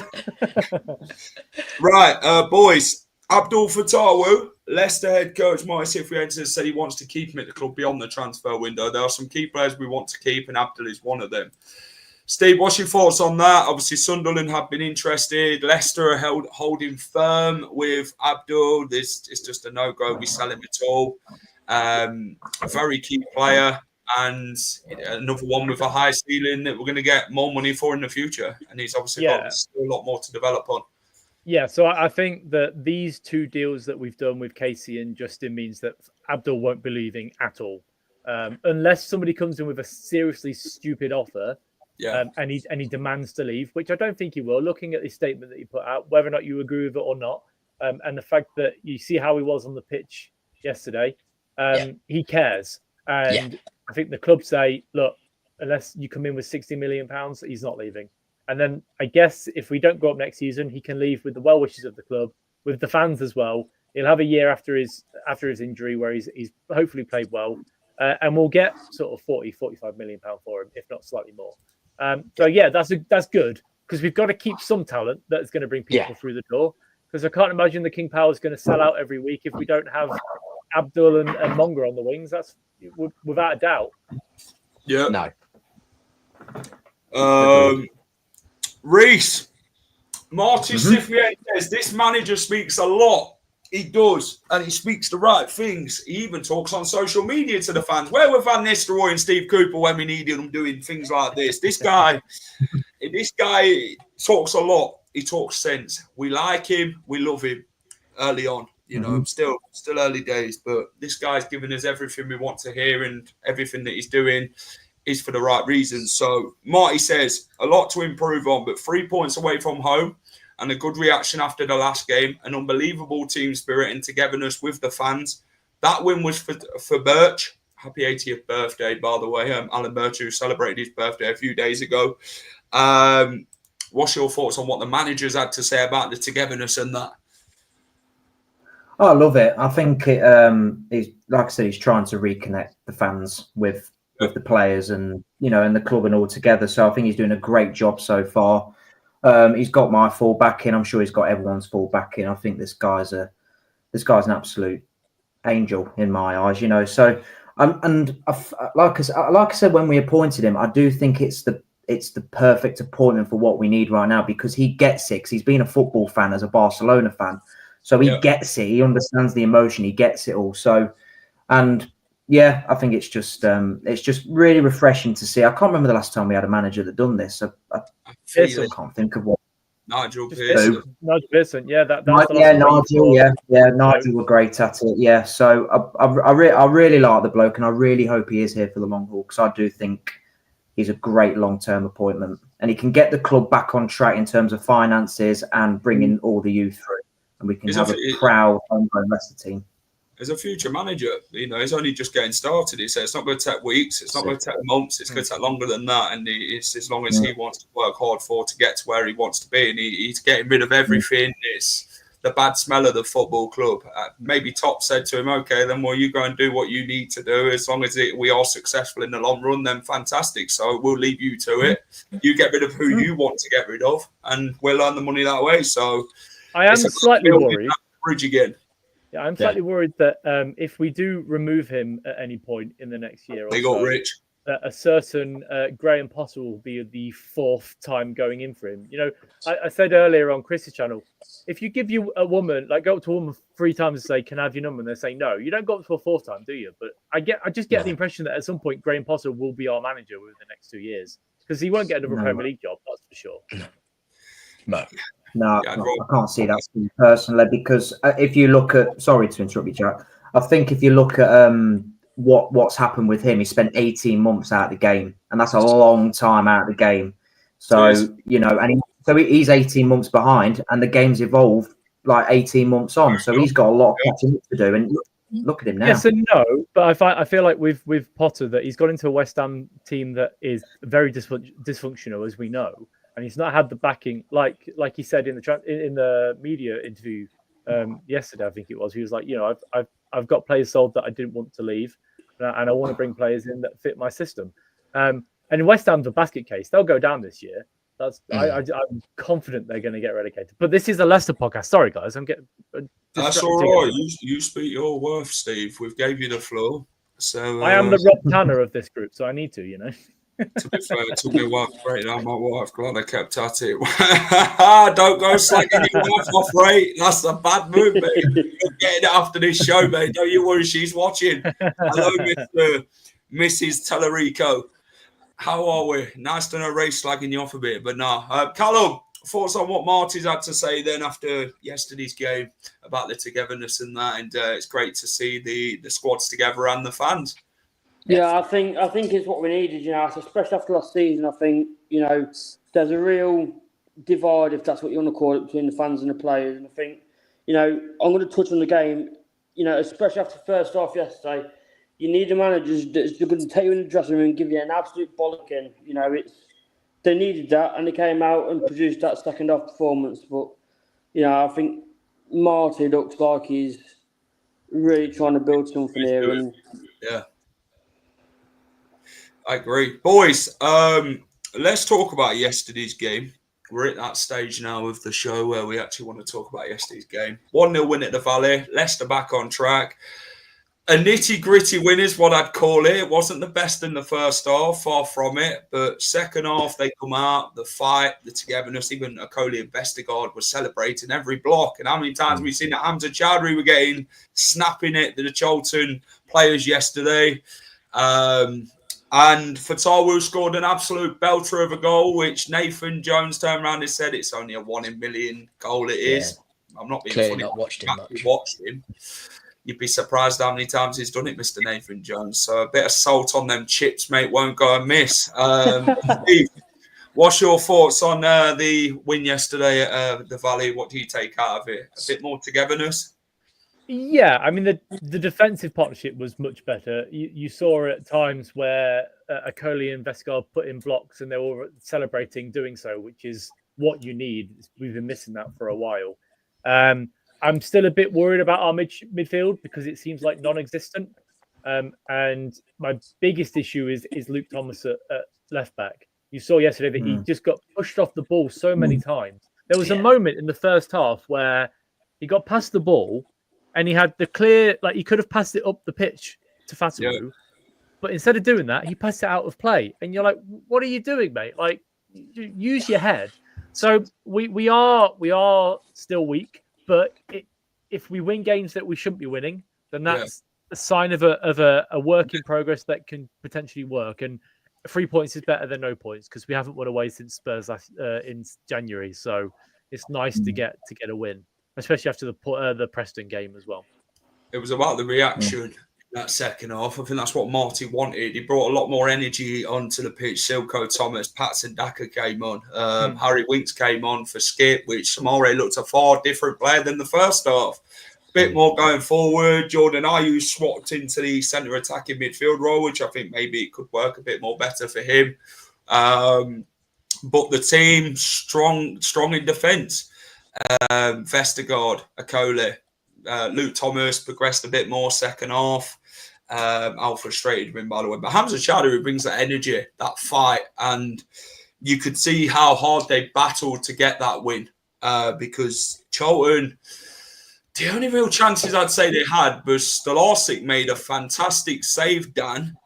Right, boys. Abdul Fatawu, Leicester head coach, Marty Cifuentes said he wants to keep him at the club beyond the transfer window. There are some key players we want to keep, and Abdul is one of them. Steve, what's your thoughts on that? Obviously, Sunderland have been interested. Leicester are holding firm with Abdul. It's just a no-go. We sell him at all. A very key player, and another one with a high ceiling that we're going to get more money for in the future. And he's obviously got still a lot more to develop on. Yeah, so I think that these 2 deals that we've done with Casey and Justin means that Abdul won't be leaving at all. Unless somebody comes in with a seriously stupid offer, and he demands to leave, which I don't think he will. Looking at the statement that he put out, whether or not you agree with it or not, and the fact that you see how he was on the pitch yesterday, he cares. And I think the club say, look, unless you come in with £60 million, he's not leaving. And then I guess if we don't go up next season, he can leave with the well wishes of the club, with the fans as well. He'll have a year after his injury where he's hopefully played well, and we'll get sort of 40-45 million pound for him, if not slightly more. That's good, because we've got to keep some talent that's going to bring people through the door. Because I can't imagine the King Power is going to sell out every week if we don't have Abdul and Monger on the wings. That's without a doubt. Yeah. No. Reese, Martin Cifuentes, this manager speaks a lot. He does, and he speaks the right things. He even talks on social media to the fans. Where were Van Nistelrooy and Steve Cooper when we needed them doing things like this? This guy talks a lot. He talks sense. We like him. We love him. Early on, still early days, but this guy's giving us everything we want to hear, and everything that he's doing is for the right reasons. So Marty says a lot to improve on, but 3 points away from home and a good reaction after the last game, an unbelievable team spirit and togetherness with the fans. That win was for Birch. Happy 80th birthday, by the way. Alan Birch, who celebrated his birthday a few days ago. What's your thoughts on what the managers had to say about the togetherness and that? I love it. I think he's, like I said, he's trying to reconnect the fans with the players and and the club and all together. So I think he's doing a great job so far. He's got my full backing. I'm sure he's got everyone's full backing. I think this guy's an absolute angel in my eyes. So like I said when we appointed him, I do think it's the perfect appointment for what we need right now, because he gets it. 'Cause he's been a football fan as a Barcelona fan. So he gets it. He understands the emotion. He gets it all. So, and I think it's just really refreshing to see. I can't remember the last time we had a manager that done this. I can't think of one. Nigel Just Pearson. Nigel Pearson, yeah, that's the last Nigel, Nigel were great at it. Yeah, so I really like the bloke, and I really hope he is here for the long haul, because I do think he's a great long-term appointment, and he can get the club back on track in terms of finances and bringing all the youth through, and we can have a proud homegrown Leicester team. As a future manager, he's only just getting started. He said it's not going to take weeks, it's not going to take months, it's going to take longer than that. And it's as long as he wants to work hard to get to where he wants to be, and he's getting rid of everything. It's the bad smell of the football club. Maybe Top said to him, "Okay, then you go and do what you need to do. As long as we are successful in the long run, then fantastic. So we'll leave you to it. You get rid of who you want to get rid of, and we'll earn the money that way." So I am slightly worried. Bridge again. Yeah, I'm slightly worried that if we do remove him at any point in the next year, they got rich. That a certain Graham Potter will be the fourth time going in for him. I said earlier on Chris's channel, if you give you a woman, go up to a woman 3 times and say, "Can I have your number?" and they say no, you don't go up to a 4th time, do you? But I just get the impression that at some point Graham Potter will be our manager within the next 2 years, because he won't get another Premier League job, that's for sure. No, I can't see that personally, because if you look at, sorry to interrupt you, Jack, I think if you look at what's happened with him, he spent 18 months out of the game, and that's a long time out of the game. So, he's 18 months behind, and the game's evolved like 18 months on. So he's got a lot of catching up to do, and look at him now. Yes and no, but I feel like with Potter that he's got into a West Ham team that is very dysfunctional, as we know. And he's not had the backing, like he said in the media interview yesterday. I think it was. He was like, I've got players sold that I didn't want to leave, and I want to bring players in that fit my system. And West Ham's a basket case. They'll go down this year. I'm confident they're going to get relegated. But this is a Leicester podcast. Sorry, guys, I'm getting. That's all right. You speak your worth, Steve. We've gave you the floor. So I am the Rob Tanner of this group, so I need to, To be fair, it took me a while to break down my wife. Glad I kept at it. Don't go slagging your wife off, right? That's a bad move, mate. You're getting it after this show, mate. Don't you worry, she's watching. Hello, Mrs. Tellerico. How are we? Nice to know Ray's slagging you off a bit, but no. Callum, thoughts on what Marty's had to say then after yesterday's game about the togetherness and that, and it's great to see the squads together and the fans. Yeah, I think it's what we needed, especially after last season. I think, there's a real divide, if that's what you want to call it, between the fans and the players. And I think, I'm going to touch on the game, especially after the first half yesterday, you need the managers that's going to take you in the dressing room and give you an absolute bollocking. They needed that, and they came out and produced that second half performance. But, I think Marty looks like he's really trying to build something here. And yeah. I agree. Boys, let's talk about yesterday's game. We're at that stage now of the show where we actually want to talk about yesterday's game. 1-0 win at the Valley. Leicester back on track. A nitty-gritty win is what I'd call it. It wasn't the best in the first half, far from it. But second half, they come out, the fight, the togetherness. Even Akoli and Vestergaard were celebrating every block. And how many times we've seen that Hamza Chowdhury were getting snapping at the Charlton players yesterday. And Fatawu scored an absolute belter of a goal, which Nathan Jones turned around and said it's only a 1 in a million goal. It is. I'm not being clearly funny. Not watched him much. Watched him. You'd be surprised how many times he's done it, Mr. Nathan Jones. So a bit of salt on them chips, mate, won't go amiss. Steve, what's your thoughts on the win yesterday at the Valley? What do you take out of it? A bit more togetherness? Yeah, I mean, the defensive partnership was much better. You saw at times where Akoli and Vestergaard put in blocks and they were celebrating doing so, which is what you need. We've been missing that for a while. I'm still a bit worried about our midfield because it seems like non-existent. And my biggest issue is Luke Thomas at left back. You saw yesterday that he just got pushed off the ball so many times. There was a moment in the first half where he got past the ball and he had the clear, he could have passed it up the pitch to Fatawu, but instead of doing that, he passed it out of play. And you're like, what are you doing, mate? Use your head. So we are still weak, but if we win games that we shouldn't be winning, then that's a sign of a work in progress that can potentially work. And 3 points is better than no points because we haven't won away since Spurs in January. So it's nice to get a win, especially after the Preston game as well. It was about the reaction that second half. I think that's what Marty wanted. He brought a lot more energy onto the pitch. Silko Thomas, Patson Daka came on. Harry Winks came on for Skip, which Samare looked a far different player than the first half. Bit more going forward. Jordan Ayew swapped into the centre attacking midfield role, which I think maybe it could work a bit more better for him. But the team strong in defence. Vestergaard, Akole, Luke Thomas progressed a bit more second half. Al frustrated him, by the way. But Hamza Chowdhury brings that energy, that fight, and you could see how hard they battled to get that win. Because Charlton, the only real chances I'd say they had was Stolarczyk made a fantastic save, Dan.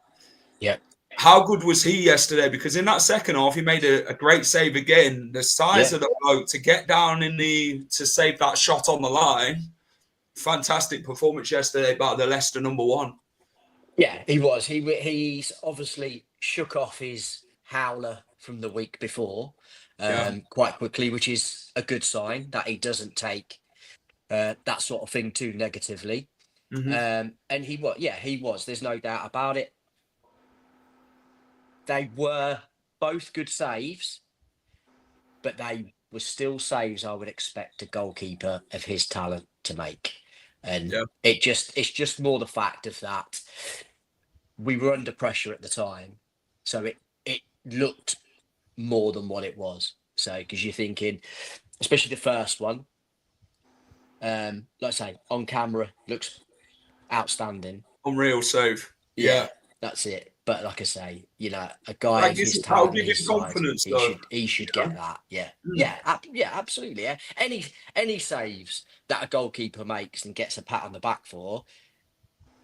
Yeah. How good was he yesterday? Because in that second half, he made a great save again. The size of the bloke to get down to save that shot on the line. Fantastic performance yesterday by the Leicester number one. Yeah, he was. He's obviously shook off his howler from the week before quite quickly, which is a good sign that he doesn't take that sort of thing too negatively. And he was. There's no doubt about it. They were both good saves, but they were still saves I would expect a goalkeeper of his talent to make. And it's just more the fact of that we were under pressure at the time, so it looked more than what it was. So because you're thinking, especially the first one, let's say on camera looks outstanding, unreal save. Yeah, that's it. But like I say, a guy of his talent, his size, he should get that. Yeah, absolutely. Yeah. Any saves that a goalkeeper makes and gets a pat on the back for,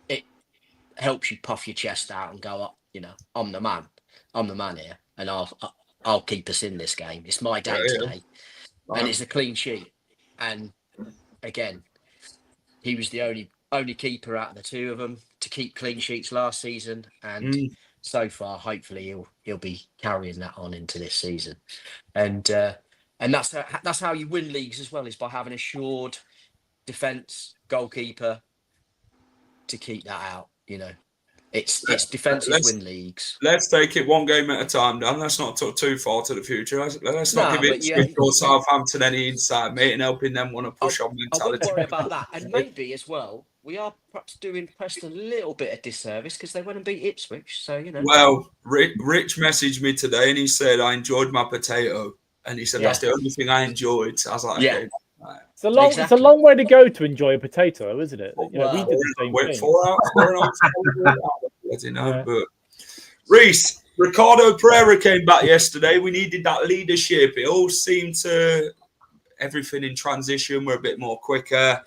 it helps you puff your chest out and go up. I'm the man here, and I'll keep us in this game. It's my day today, and it's a clean sheet. And again, he was the only keeper out of the two of them to keep clean sheets last season, and so far, hopefully, he'll be carrying that on into this season, and that's how you win leagues as well, is by having a assured defence goalkeeper to keep that out. It's defensive win leagues. Let's take it one game at a time, Dan. Let's not talk too far to the future. Let's not give it to Southampton any insight, mate, and helping them want to push on mentality. I wouldn't worry about that. And maybe as well, we are perhaps doing Preston a little bit of disservice because they went and beat Ipswich. So, Well, Rich messaged me today and he said, I enjoyed my potato. And he said, that's the only thing I enjoyed. So I was like, okay. It's a long way to go to enjoy a potato, isn't it? We did the same thing. 4 hours. But Reece, Ricardo Pereira came back yesterday. We needed that leadership. It all seemed to everything in transition. We're a bit more quicker.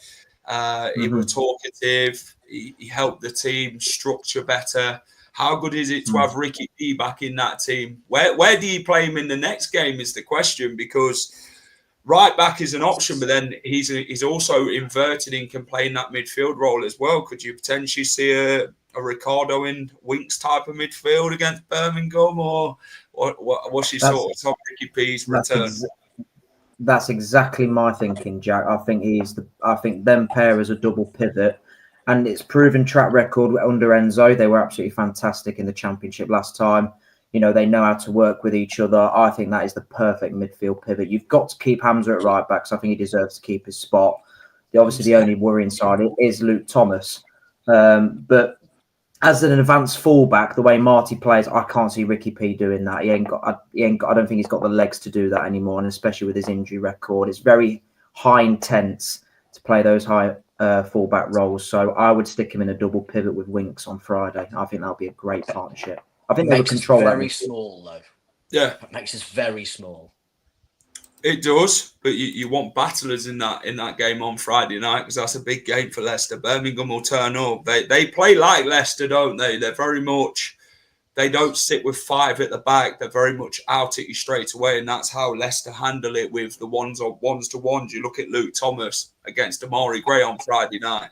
He was talkative. He helped the team structure better. How good is it to have Ricky P back in that team? Where do you play him in the next game is the question, because right back is an option, but then he's also inverted and can play in that midfield role as well. Could you potentially see a Ricardo and Winks type of midfield against Birmingham, or what's your thoughts on Ricky P's return? That's exactly my thinking, Jack. I think them pair as a double pivot, and it's proven track record under Enzo. They were absolutely fantastic in the Championship last time. They know how to work with each other. I think that is the perfect midfield pivot. You've got to keep Hamza at right back, so I think he deserves to keep his spot. Obviously, the only worry inside it is Luke Thomas. But as an advanced fullback, the way Marty plays, I can't see Ricky P doing that. I don't think he's got the legs to do that anymore, and especially with his injury record, it's very high intense to play those high fullback roles. So I would stick him in a double pivot with Winks on Friday. I think that'll be a great partnership. I think they would control that. Very small, though. Yeah, it makes us very small. It does, but you want battlers in that game on Friday night, because that's a big game for Leicester. Birmingham will turn up. They play like Leicester, don't they? They're very much. They don't sit with five at the back. They're very much out at you straight away, and that's how Leicester handle it with the ones to ones. You look at Luke Thomas against Amari Gray on Friday night,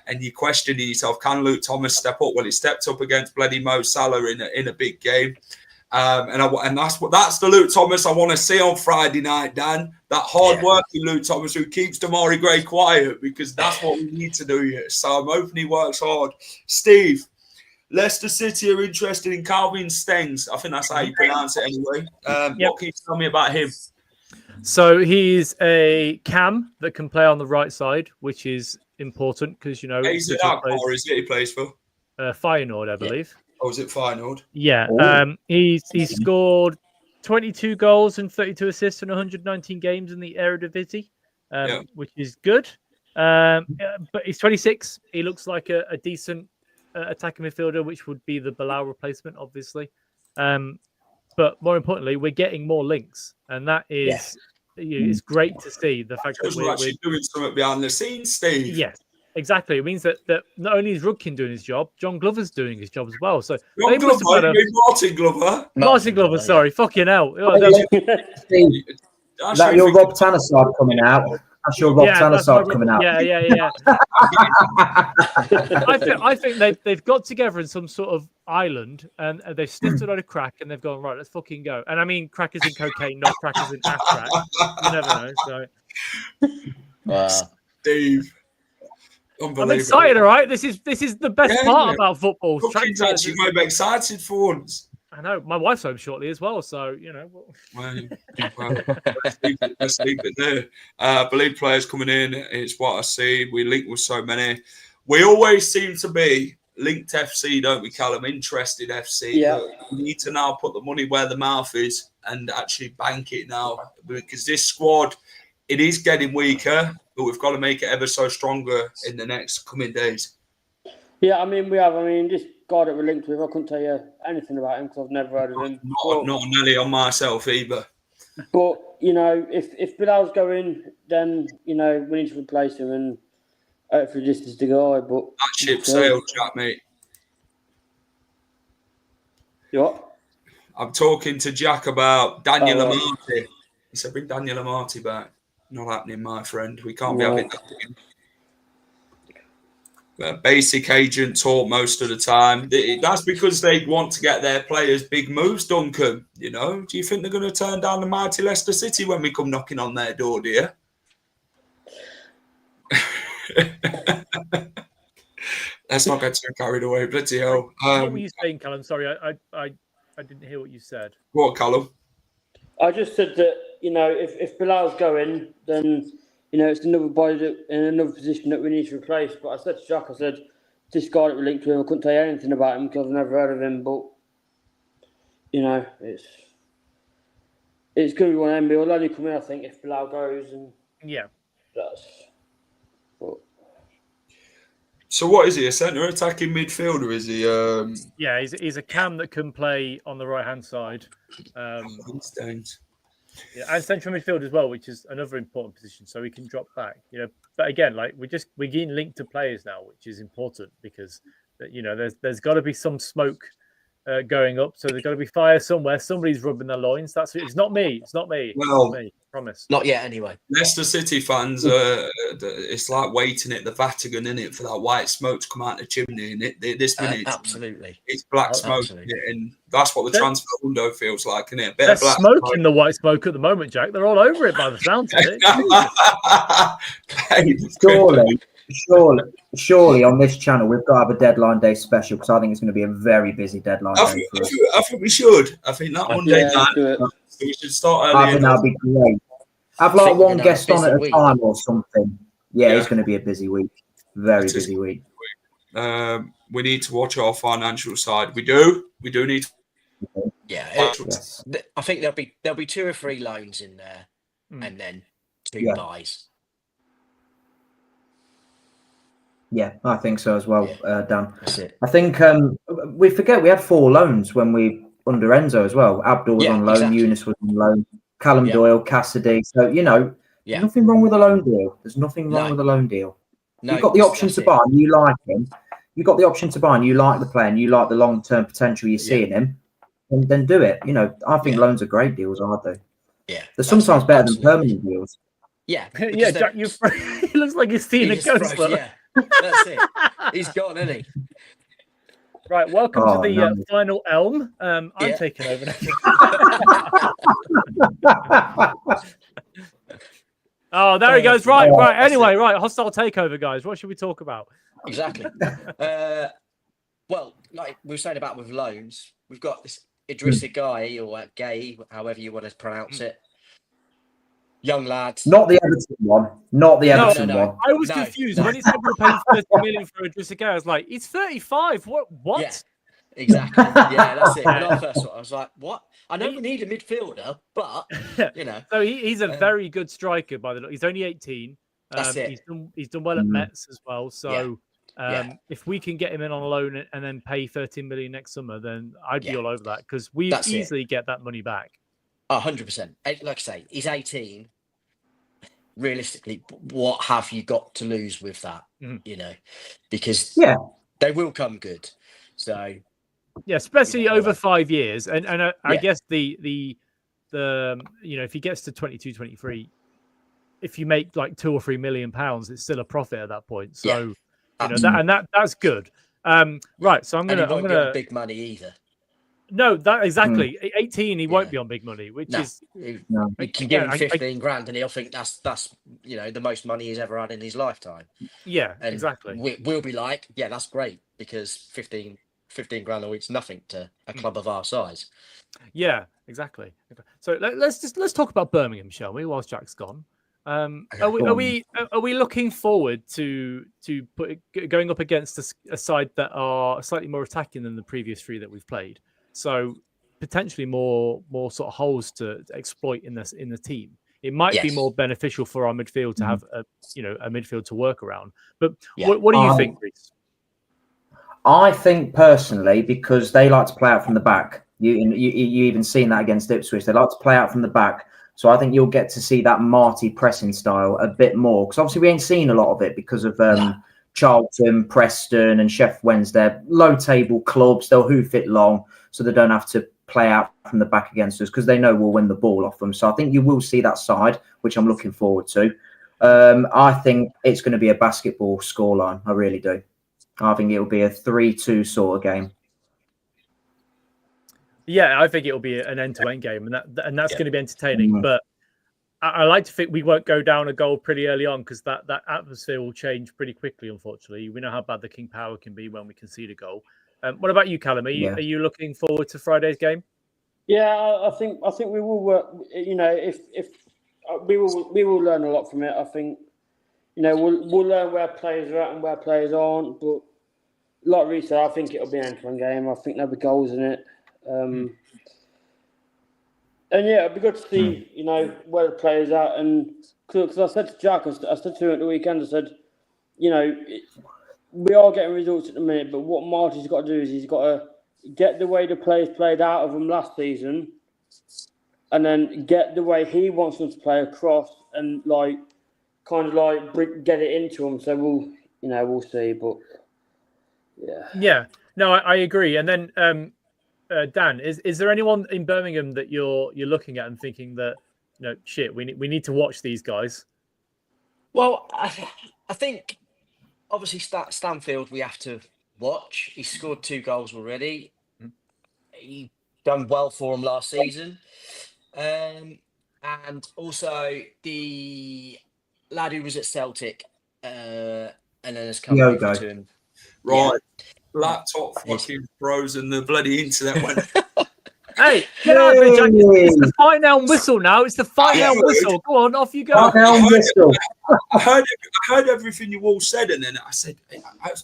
and you question yourself: can Luke Thomas step up? Well, he stepped up against bloody Mo Salah in a big game. And that's the Luke Thomas I want to see on Friday night, Dan. That hard-working Luke Thomas who keeps Damari Gray quiet, because that's what we need to do here. So I'm hoping he works hard. Steve, Leicester City are interested in Calvin Stengs. I think that's how you pronounce it anyway. What can you tell me about him? So he's a cam that can play on the right side, which is important because, you know... He's at that or is it he plays for? Feyenoord, I believe. Oh, is it Feyenoord? Yeah. He scored 22 goals and 32 assists in 119 games in the Eredivisie, which is good. But he's 26. He looks like a decent attacking midfielder, which would be the Bilal replacement, obviously. But more importantly, we're getting more links, and that is it's great to see the fact that we're actually doing something behind the scenes, Steve. Yes, exactly. It means that not only is Rudkin doing his job, John Glover's doing his job as well. So Martin Glover. Martin Glover, sorry, fucking hell. Steve, is that your Rob Tanner side coming out? That's your Rob Tanner side coming out. Yeah. I think they've got together in some sort of island and they've sniffed a lot of crack and they've gone, right, let's fucking go. And I mean, crack is in cocaine, not crack is in ass crack. You never know. So. Steve. I'm excited, all right? This is the best part about football. Kids actually might be excited for once. I know. My wife's home shortly as well, so, you know. Let's leave it there. I believe players coming in, it's what I see. We link with so many. We always seem to be linked FC, don't we, Callum? Interested FC. Yeah. We need to now put the money where the mouth is and actually bank it now, because this squad, it is getting weaker, but we've got to make it ever so stronger in the next coming days. Yeah, I mean, we have. I mean, this guy that we're linked with, I couldn't tell you anything about him because I've never heard of him. Not nearly on myself either. But, you know, if Bilal's going, then, you know, we need to replace him, and hopefully this is the guy. But that ship sailed, Jack, mate. You what? I'm talking to Jack about Daniel Amati. He said, bring Daniel Amati back. Not happening, my friend. We can't be having that again. Basic agent talk most of the time. That's because they want to get their players big moves, Duncan. You know, do you think they're going to turn down the mighty Leicester City when we come knocking on their door, dear? Let's not get too carried away. Bloody hell. What were you saying, Callum? Sorry, I didn't hear what you said. What, Callum? I just said that, you know, if Bilal's going, then, you know, it's another body in another position that we need to replace. But I said to Jack, I said, this guy that we linked to him, I couldn't tell you anything about him because I've never heard of him. But, you know, it's going to be one of them. He'll only come in, I think, if Bilal goes. And that's... But... So what is he, a centre attacking midfielder? Is he? Yeah, he's a cam that can play on the right hand side. And central midfield as well, which is another important position, so we can drop back. You know, but again, like we're getting linked to players now, which is important because you know there's got to be some smoke going up, so there's got to be fire somewhere. Somebody's rubbing their loins. It's not me. It's not me. Well, it's not me. Promise. Not yet, anyway. Leicester City fans, it's like waiting at the Vatican, isn't it, for that white smoke to come out the chimney. And this minute, absolutely, it's black smoke, and that's what the transfer window feels like, isn't it? There's smoke in the white smoke at the moment, Jack. They're all over it by the sound of it. Surely on this channel we've got to have a deadline day special because I think it's going to be a very busy deadline day for us. I think we should. I think that Monday night we should start early. I think that'd be great. Have like one guest on at a time or something. Yeah, it's going to be a busy week. Very busy week. We need to watch our financial side. We do need to. Yeah, I think there'll be 2 or 3 loans in there, and then 2 buys. Yeah, I think so as well, Dan. That's it. I think we forget we had 4 loans when we under Enzo as well. Abdul was on loan, exactly. Eunice was on loan, Callum Doyle, Cassidy. So, you know, there's nothing wrong with a loan deal. There's nothing wrong with a loan deal. You've got the option to buy and you like him. You've got the option to buy and you like the player and you like the long-term potential you see in him, and then do it. You know, I think loans are great deals, aren't they? Yeah. They're sometimes better than permanent deals. Yeah. Yeah, Jack, he looks like he's seeing a ghost. Yeah, that's it. He's gone, isn't he? Right, welcome to the final Elm. I'm taking over now. Oh, there he goes. Right. Anyway, right. Hostile takeover, guys. What should we talk about? Exactly. Well, like we were saying about with loans, we've got this Idrissa Gueye or Gay, however you want to pronounce it. Young lad. Not the Everton one. Not the Everton one. I was confused when it said we were paying 30 million for Idrissa Gueye. I was like, he's 35. What? Yeah, exactly. Yeah, that's it. When I first saw it, I was like, what? I know we need a midfielder, but you know. So he's a very good striker by the look. He's only 18. That's it. He's done well at Metz as well. So if we can get him in on a loan and then pay 13 million next summer, then I'd be all over that because we easily get that money back. 100%. Like I say, he's 18. Realistically, what have you got to lose with that? You know, because they will come good. So yeah, especially over 5 years, and I guess the you know, if he gets to 22, 23, if you make like £2 or £3 million, it's still a profit at that point. So you know that's good. Right, so I'm gonna get big money either. No, that exactly. 18, he won't be on big money, which is you can give him 15 grand, and he'll think that's you know the most money he's ever had in his lifetime. Yeah, and exactly. We'll be like, yeah, that's great because 15 grand a week's nothing to a club of our size. Yeah, exactly. So let's talk about Birmingham, shall we? Whilst Jack's gone, are we looking forward to going up against a side that are slightly more attacking than the previous three that we've played? So potentially more sort of holes to exploit in the team. It might be more beneficial for our midfield to have a midfield to work around. But what do you think, Reece? I think personally, because they like to play out from the back. You even seen that against Ipswich. They like to play out from the back. So I think you'll get to see that Marty pressing style a bit more. Because obviously we ain't seen a lot of it because of Charlton, Preston and Sheffield Wednesday. Low table clubs. They'll hoof it long so they don't have to play out from the back against us because they know we'll win the ball off them. So I think you will see that side, which I'm looking forward to. I think it's going to be a basketball scoreline. I really do. I think it'll be a 3-2 sort of game. Yeah, I think it'll be an end-to-end game, and that's going to be entertaining. But I like to think we won't go down a goal pretty early on because that atmosphere will change pretty quickly. Unfortunately, we know how bad the King Power can be when we concede a goal. What about you, Callum? Are you looking forward to Friday's game? Yeah, I think we will work. You know, if we will learn a lot from it. I think, you know, we'll learn where players are at and where players aren't. But like Reece said, I think it'll be an end-to-end game. I think there'll be goals in it. And yeah, it'd be good to see, you know, where the players are. And because I said to Jack, I said to him at the weekend, I said, you know, we are getting results at the minute, but what Marty's got to do is he's got to get the way the players played out of them last season, and then get the way he wants them to play across, and like kind of like get it into them. So we'll see. But yeah, no, I agree. And then Dan, is there anyone in Birmingham that you're looking at and thinking that, you know, shit, we need to watch these guys? Well, I think obviously Stanfield we have to watch. He scored 2 goals already. He done well for him last season, and also the lad who was at Celtic and then has come over to him. Right. Yeah. Laptop fucking frozen, the bloody internet went. Hey, get out of here, Jack. It's the fight now and whistle now. It's the fight now and whistle. Go on, off you go. I heard everything you all said, and then I said,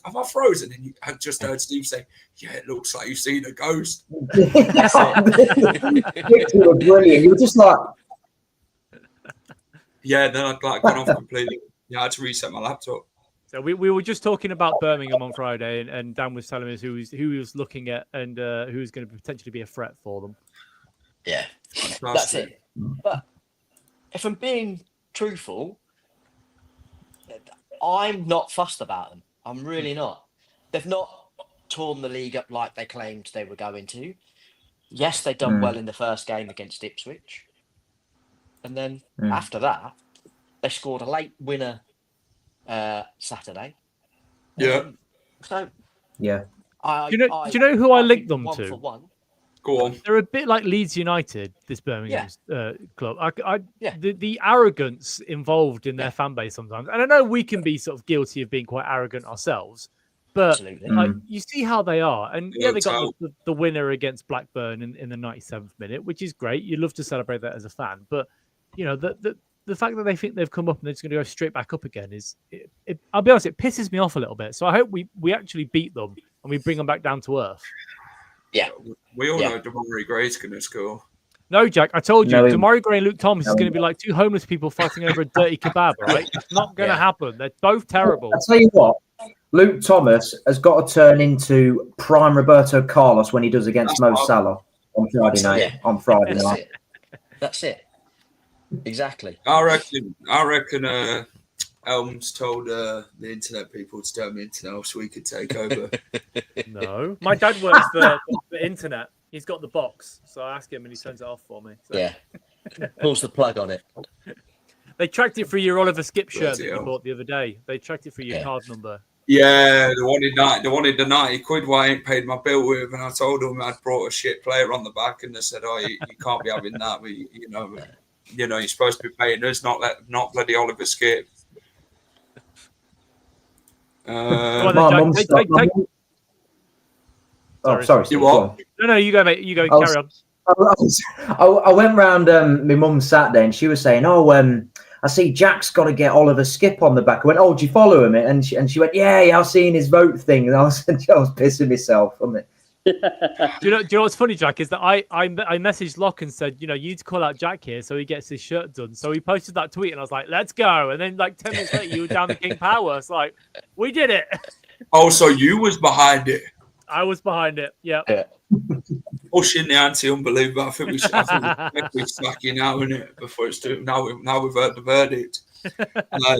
have I frozen? And I just heard Steve say, yeah, it looks like you've seen a ghost. You were brilliant. You were just like... Yeah, then I'd like gone off completely. Yeah, I had to reset my laptop. So we were just talking about Birmingham on Friday, and Dan was telling us who he was looking at and who's going to potentially be a threat for them. Yeah, that's it. But if I'm being truthful, I'm not fussed about them. I'm really not. They've not torn the league up like they claimed they were going to. Yes, they've done well in the first game against Ipswich. And then after that, they scored a late winner Saturday. Yeah. So yeah, Do you know who I linked them one to? For one. Go on. They're a bit like Leeds United, this Birmingham club. Yeah. The arrogance involved in their fan base sometimes, and I know we can be sort of guilty of being quite arrogant ourselves, but Absolutely. like you see how they are, and Yeah, they got the winner against Blackburn in the 97th minute, which is great. You love to celebrate that as a fan, but you know the fact that they think they've come up and they're just going to go straight back up again is, I'll be honest, it pisses me off a little bit. So I hope we actually beat them and we bring them back down to earth. Yeah. We all know Damari Gray's going to score. No, Jack, I told you, No, Damari Gray and Luke Thomas is going to be like two homeless people fighting over a dirty kebab, right? It's not going to happen. They're both terrible. I'll tell you what, Luke Thomas has got to turn into prime Roberto Carlos when he does against Mo Salah on Friday night. Yeah. On Friday night. That's it. Exactly. I reckon Elms told the internet people to turn the internet off so we could take over. No. My dad works for the internet. He's got the box. So I ask him and he turns it off for me. So. Yeah. Pulls the plug on it. They tracked it through your Oliver Skip shirt that Bloody you hell. bought the other day. They tracked it through your card number. Yeah, they wanted the 90 quid what I ain't paid my bill with, and I told them I'd brought a shit player on the back, and they said, "Oh, you can't be having that. You're supposed to be paying us, not bloody Oliver Skip." Go on My then, mum's Jack. got- Sorry. sorry. You Steve, what? go on. No, you go, mate. You go. I was- Carry on. I went round my mum Saturday and she was saying, I see Jack's got to get Oliver Skip on the back. I went, do you follow him? And she went, yeah, I've seen his vote thing. And I was pissing myself. Do you know what's funny, Jack, is that I messaged Locke and said, you need to call out Jack here so he gets his shirt done. So he posted that tweet and I was like, let's go. And then like 10 minutes later, you were down the King Power. It's like, we did it. Oh, so you was behind it. I was behind it. Yeah. Pushing the ante, unbelievable. I think we're slacking now, innit? Before it's too. Now we've heard the verdict.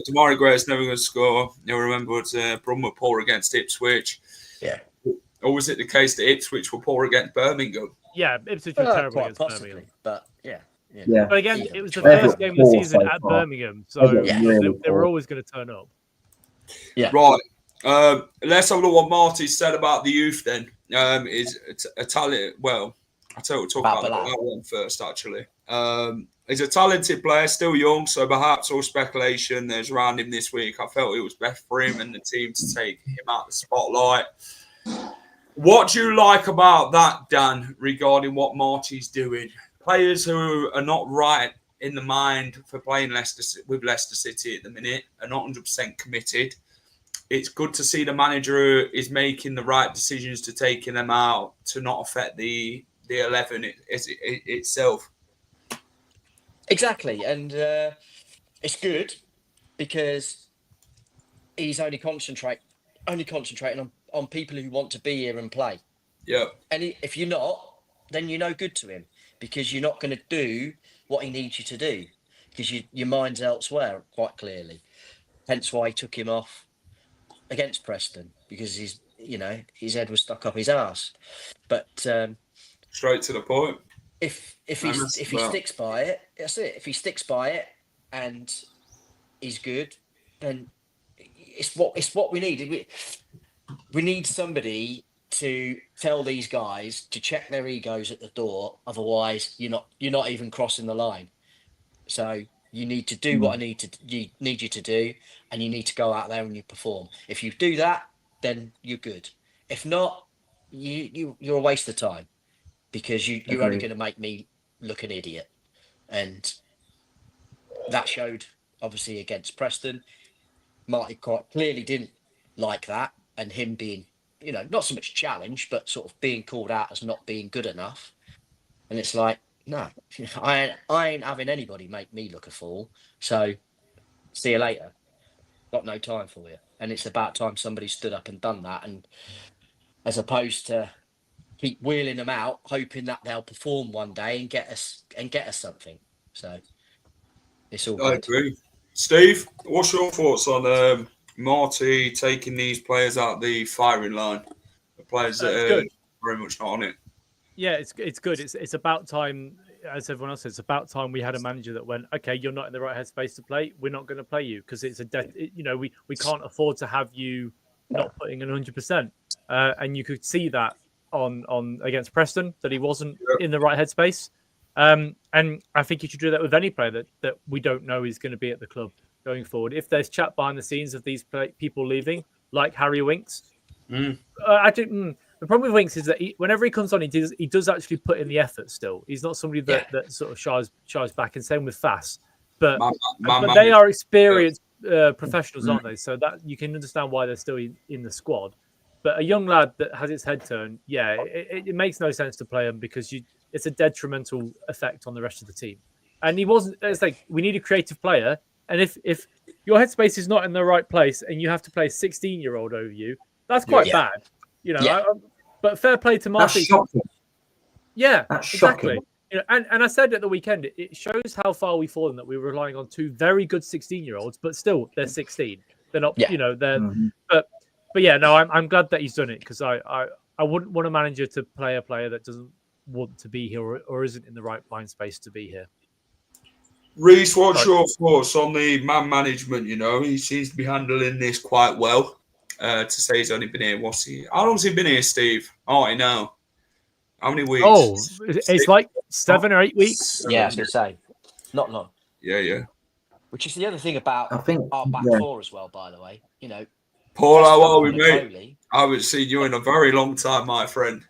Damari Gray's never going to score. You'll remember it's Brum were poor against Ipswich. Yeah. Or was it the case that Ipswich were poor against Birmingham? Yeah, Ipswich were terrible Quite against possibly, Birmingham. but yeah. But again, it was the They're first game of the poor season so at far. Birmingham. So they were always going to turn up. Yeah. Right. Let's have a look what Marty said about the youth then. Is a talent. Well, I'll tell you, we'll talk about that one first, actually. He's a talented player, still young, so perhaps all speculation there's around him this week. I felt it was best for him and the team to take him out of the spotlight. What do you like about that, Dan, regarding what Marty's doing? Players who are not right in the mind for playing with Leicester City at the minute are not 100% committed. It's good to see the manager is making the right decisions to taking them out to not affect the 11 itself. Exactly, and it's good because he's only concentrating on people who want to be here and play. Yeah. And if you're not, then you're no good to him because you're not going to do what he needs you to do because your mind's elsewhere quite clearly. Hence why he took him off against Preston because his head was stuck up his arse. But straight to the point. If he sticks by it, that's it. If he sticks by it and he's good, then it's what we need. We need somebody to tell these guys to check their egos at the door. Otherwise, you're not even crossing the line. So you need to do what I need you to do, and you need to go out there and you perform. If you do that, then you're good. If not, you're a waste of time because you're only going to make me look an idiot. And that showed obviously against Preston. Marty quite clearly didn't like that, and him being, not so much challenged, but sort of being called out as not being good enough. And it's like, no, I ain't having anybody make me look a fool. So see you later. Got no time for you. And it's about time somebody stood up and done that. And as opposed to keep wheeling them out, hoping that they'll perform one day and get us something. So it's all I good. agree. Steve, what's your thoughts on Marty taking these players out the firing line? The players that are very much not on it. Yeah, it's good. It's about time, as everyone else says, it's about time we had a manager that went, okay, you're not in the right headspace to play. We're not going to play you because it's we can't afford to have you not putting in 100%. and you could see that on against Preston that he wasn't in the right headspace. And I think you should do that with any player that we don't know is going to be at the club going forward. If there's chat behind the scenes of these people leaving, like Harry Winks, the problem with Winks is that whenever he comes on, he does actually put in the effort. Still, he's not somebody that sort of shies back. And same with Faes, but they are experienced professionals, aren't they? So that you can understand why they're still in the squad. But a young lad that has his head turned, it makes no sense to play him because it's a detrimental effect on the rest of the team. And he wasn't. It's like we need a creative player, and if your headspace is not in the right place and you have to play a 16-year-old over you, that's quite bad, you know. But fair play to Marty. Yeah, that's exactly. Shocking. You know, and I said at the weekend, it shows how far we've fallen that we were relying on two very good 16-year-olds, but still they're 16. They're not, you know, they're. But yeah, no, I'm glad that he's done it because I wouldn't want a manager to play a player that doesn't want to be here or isn't in the right mind space to be here. Reece, what's your thoughts on the man management? You know, he seems to be handling this quite well. To say he's only been here, how long's he been here, Steve? Oh, I know. How many weeks? Oh, it's like 7 or 8 weeks. Yeah, I was going to say. Not long. Yeah. Which is the other thing about our back four as well, by the way. You know, Paul, how are we, mate? I haven't seen you in a very long time, my friend.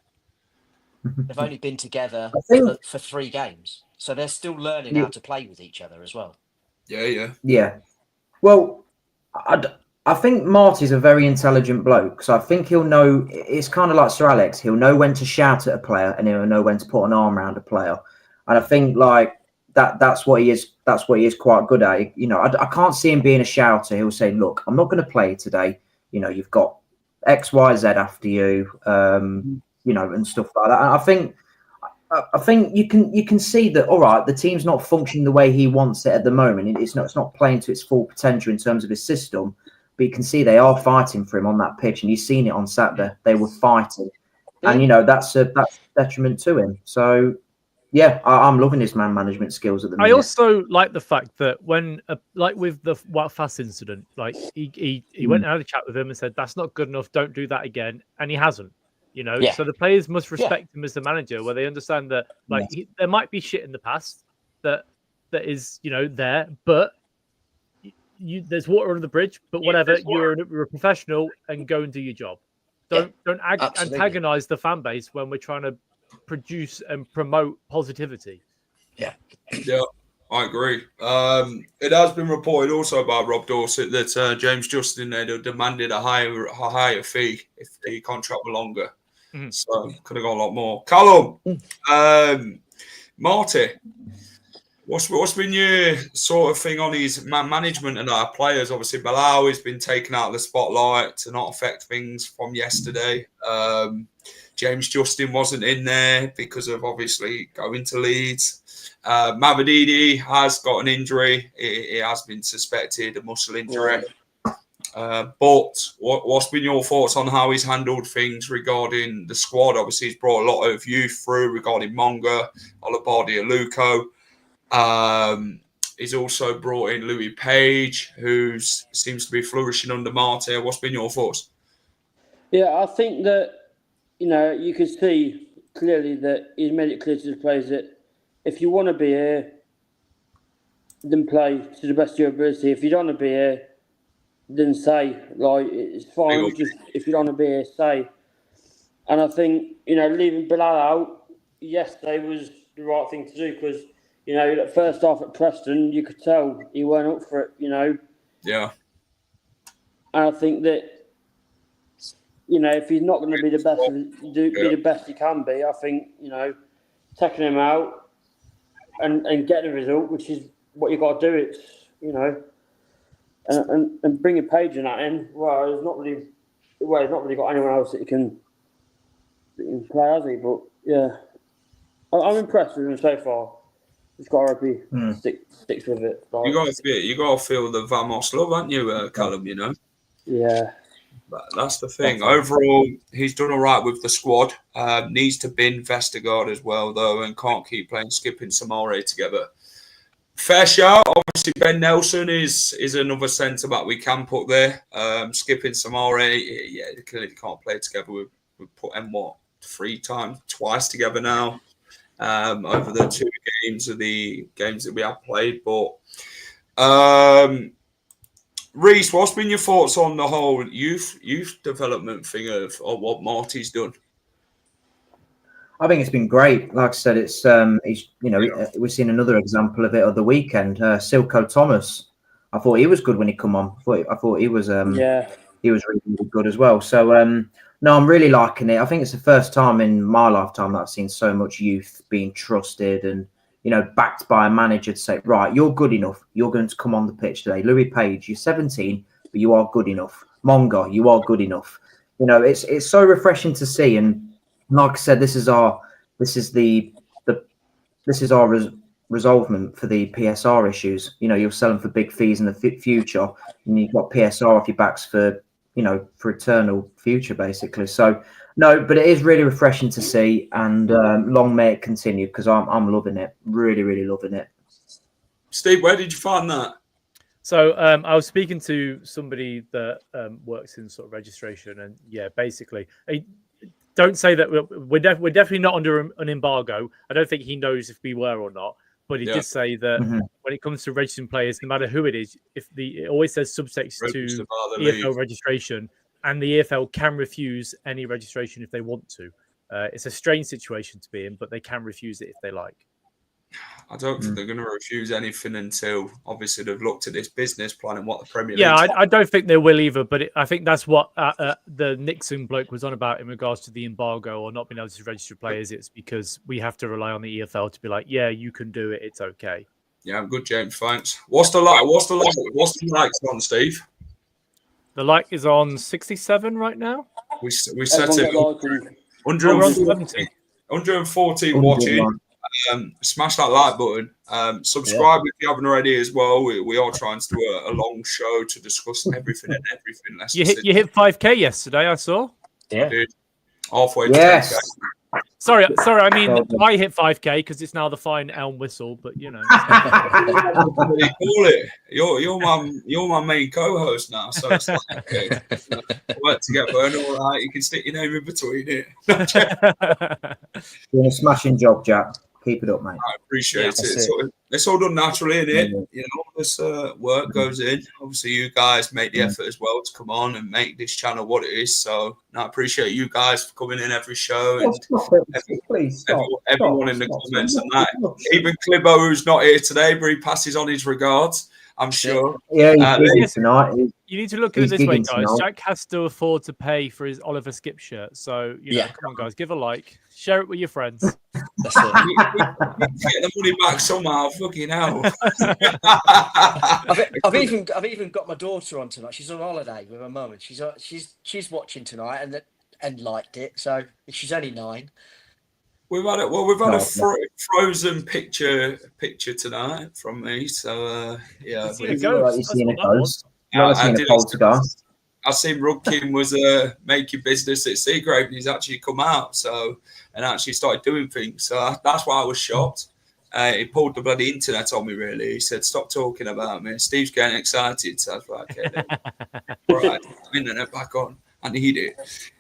They've only been together for 3 games. So they're still learning how to play with each other as well. Yeah. Well, I think Marty's a very intelligent bloke. So I think he'll know. It's kind of like Sir Alex. He'll know when to shout at a player and he'll know when to put an arm around a player. And I think like that's what he is. That's what he is quite good at. You know, I can't see him being a shouter. He'll say, "Look, I'm not going to play today. You know, you've got X, Y, Z after you. You know, and stuff like that." And I think you can see that. All right, the team's not functioning the way he wants it at the moment. It's not playing to its full potential in terms of his system. But you can see they are fighting for him on that pitch, and you've seen it on Saturday. They were fighting, and you know that's detriment to him. So, yeah, I'm loving his man management skills at the minute. I also like the fact that when, like with the Wout Faes incident, like he went and had a chat with him and said that's not good enough. Don't do that again, and he hasn't. You know, so the players must respect him as the manager, where they understand that like there might be shit in the past that is there, but. There's water under the bridge, but whatever. You're a professional and go and do your job. Don't antagonize the fan base when we're trying to produce and promote positivity. Yeah, I agree. It has been reported also by Rob Dorset that James Justin had demanded a higher fee if the contract were longer. So could have got a lot more. Callum, Marty. What's been your sort of thing on his man management and our players? Obviously, Bilal has been taken out of the spotlight to not affect things from yesterday. James Justin wasn't in there because of obviously going to Leeds. Mavididi has got an injury. He has been suspected a muscle injury. But what's been your thoughts on how he's handled things regarding the squad? Obviously, he's brought a lot of youth through regarding Monga, Olabode, Aluko. He's also brought in Louis Page, who seems to be flourishing under Marty. What's been your thoughts? Yeah, I think that, you can see clearly that he's made it clear to the players that if you want to be here, then play to the best of your ability. If you don't want to be here, then say. Like, it's fine. Just if you don't want to be here, say. And I think, leaving Bilal out yesterday was the right thing to do because first off at Preston, you could tell he weren't up for it, Yeah. And I think that, if he's not going to be the best, be the best he can be, I think, taking him out and getting a result, which is what you got to do. It's, and bringing Page in that in. Well, he's not really got anyone else that he can play, has he? But yeah, I'm impressed with him so far. He's got to be sticks with it. Like, you got to feel the Vamos love, haven't you, Callum? Yeah. But that's the thing. Overall, he's done all right with the squad. Needs to bin Vestergaard as well, though, and can't keep playing Skip and Samare together. Fair shout. Obviously, Ben Nelson is another centre back we can put there. Skipping Samare, yeah, they clearly can't play together. We've put them twice together now over the 2 games of the games that we have played. But Reece, what's been your thoughts on the whole youth development thing of what Marty's done? I think it's been great. Like I said, it's we've seen another example of it on the weekend. Silko Thomas, I thought he was good when he come on. I thought he was he was really, really good as well. So no, I'm really liking it. I think it's the first time in my lifetime that I've seen so much youth being trusted and backed by a manager to say, right, you're good enough. You're going to come on the pitch today. Louis Page, you're 17, but you are good enough. Monga, you are good enough. It's so refreshing to see. And like I said, this is our resolvement for the PSR issues. You're selling for big fees in the future, and you've got PSR off your backs for eternal future, basically. So no, but it is really refreshing to see, and long may it continue because I'm loving it, really, really loving it. Steve, where did you find that? So I was speaking to somebody that works in sort of registration, and yeah, basically. Don't say that we're definitely not under an embargo. I don't think he knows if we were or not, but he did say that when it comes to registering players, no matter who it is, it always says subject to EFL registration, and the EFL can refuse any registration if they want to. It's a strange situation to be in, but they can refuse it if they like. I don't think they're going to refuse anything until obviously they've looked at this business plan and what the Premier League. Yeah, I don't think they will either. But I think that's what the Nixon bloke was on about in regards to the embargo or not being able to register players. It's because we have to rely on the EFL to be like, yeah, you can do it. It's okay. Yeah, I'm good, James. Thanks. What's the likes on, Steve? The like is on 67 right now. We set it 140 watching. Smash that like button. Subscribe if you haven't already as well. We are trying to do a long show to discuss everything and everything. You hit 5K yesterday, I saw. Yeah. Dude, halfway to 10K. Sorry. I mean, I hit 5K because it's now the fine Elm Whistle, but What do you call it? You're my main co-host now, so it's like okay, work together and all right. You can stick your name in between it. Doing a smashing job, Jack. Keep it up, mate. I appreciate it. It's all done naturally, isn't it? This work goes in. Obviously, you guys make the effort as well to come on and make this channel what it is. So I appreciate you guys for coming in every show and everyone in the comments and that. Even Clibbo, who's not here today, but he passes on his regards, I'm sure. Yeah, he's tonight. You need to look at it this way, guys. Jack has to afford to pay for his Oliver Skip shirt. So, come on, guys, give a like. Share it with your friends. That's it. Get the money back somehow. Fucking hell. I've even got my daughter on tonight. She's on holiday with her mum, and she's watching tonight and liked it. So she's only 9. We've had a frozen picture tonight from me. So yeah, I've seen Rudkin was making business at Seagrave, and he's actually come out and actually started doing things. So that's why I was shocked. He pulled the bloody internet on me, really. He said, "Stop talking about me." Steve's getting excited, so I was like, "Okay, all right, internet back on. I need it."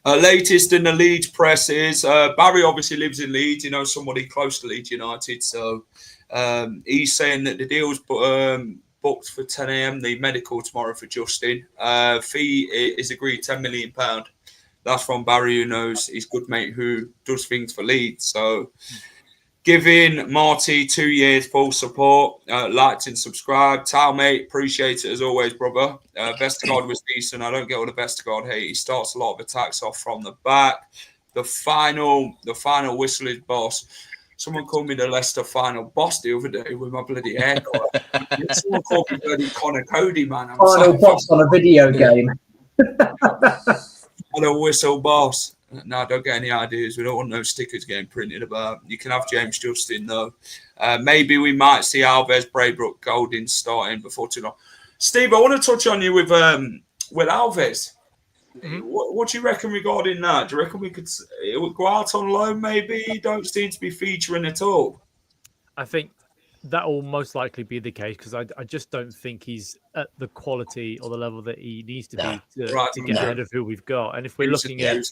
Latest in the Leeds press is Barry obviously lives in Leeds. You know, somebody close to Leeds United. So he's saying that the deal's booked for 10 a.m. The medical tomorrow for Justin. Fee is agreed £10 million. That's from Barry, who knows his good mate who does things for Leeds. So giving Marty 2 years full support. Liked and subscribed. Tal, mate, appreciate it as always, brother. Vestergaard was decent. I don't get all the Vestergaard hate. He starts a lot of attacks off from the back. The final whistle is boss. Someone called me the Leicester final boss the other day with my bloody haircut. Someone called me bloody Connor Cody, man. Final boss on a video game. Final whistle boss. No, don't get any ideas. We don't want no stickers getting printed about. You can have James Justin, though. Maybe we might see Alves, Braybrook, Golding starting before too long. Steve, I want to touch on you with Alves. Mm-hmm. What do you reckon regarding that? Do you reckon we could go out on loan maybe? You don't seem to be featuring at all. I think that will most likely be the case because I just don't think he's at the quality or the level that he needs to be to get ahead of who we've got. And if we're looking at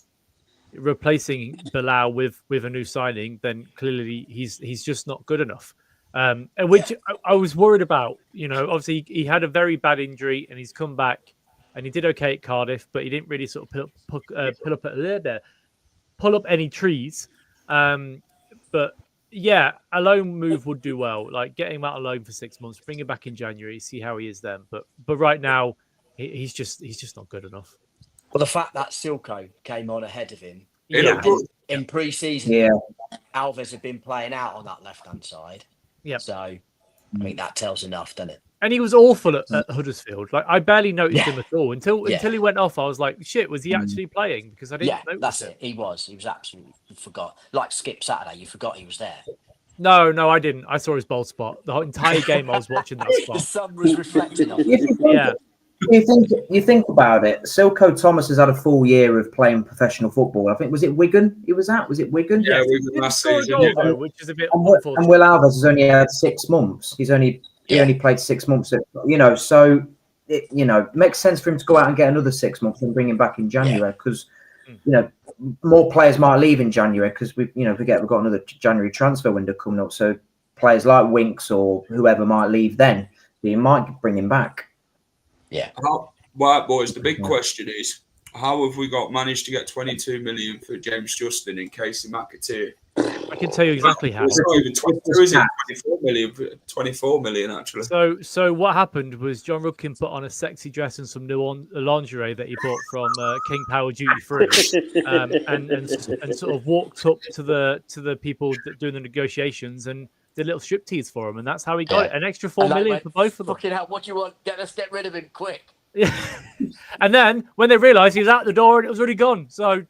replacing Bilal with a new signing, then clearly he's just not good enough. And which I was worried about. Obviously he had a very bad injury and he's come back and he did okay at Cardiff, but he didn't really sort of pull up any trees. But yeah, a loan move would do well. Like getting him out on loan for 6 months, bring him back in January, see how he is then. But right now, he's just not good enough. Well, the fact that Silko came on ahead of him in pre-season, Alves had been playing out on that left-hand side. Yeah. So I think that tells enough, doesn't it? And he was awful at Huddersfield. Like I barely noticed him at all until he went off. I was like, "Shit, was he actually playing?" Because I didn't notice that's it. He was absolutely forgot. Like Skip Saturday, you forgot he was there. No, I didn't. I saw his bald spot the whole entire game. I was watching that spot. The sun was reflecting on it. You think about it. Silko Thomas has had a full year of playing professional football. I think was it Wigan? He was at. Was it Wigan? Yeah, Wigan last season. Though, which is a bit. And Will Alves has only had 6 months. He only played 6 months. So it makes sense for him to go out and get another 6 months and bring him back in January because more players might leave in January because forget we've got another January transfer window coming up. So players like Winks or whoever might leave then. You might bring him back. Yeah. Right, boys. The big question is, how have we managed to get 22 million for James Justin and Casey McAteer? I can tell you exactly how. It's not even 22, is it? 24 million actually. So what happened was John Rudkin put on a sexy dress and some new lingerie that he bought from King Power Duty Free, and sort of walked up to the people doing the negotiations and did a little striptease for him, and that's how he got it. An extra 4 million for both of them. Fucking hell, what do you want? Let's get rid of him quick. Yeah. And then when they realised he was out the door and it was already gone, so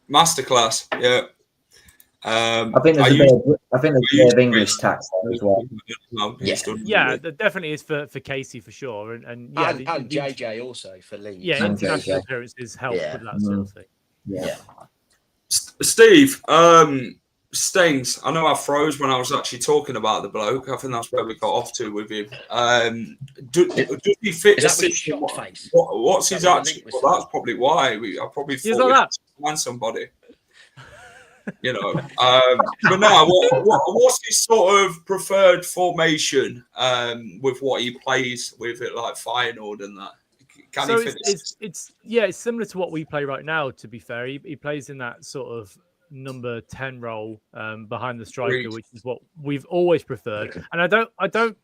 masterclass, yeah. I think there's a bit of English tax there as well. Yeah, there definitely is for Casey for sure, and JJ also for Leeds. Yeah, international appearances help with that sort of thing. Yeah. Steve, Stings. I know I froze when I was actually talking about the bloke. I think that's where we got off to with him. Does he fit the system? What's his actual? Well, that's probably why. I probably thought we had to find somebody. But no, what's his sort of preferred formation with what he plays with it, like Feyenoord and that? It's similar to what we play right now. To be fair, he plays in that sort of number 10 role behind the striker, which is what we've always preferred. And I don't.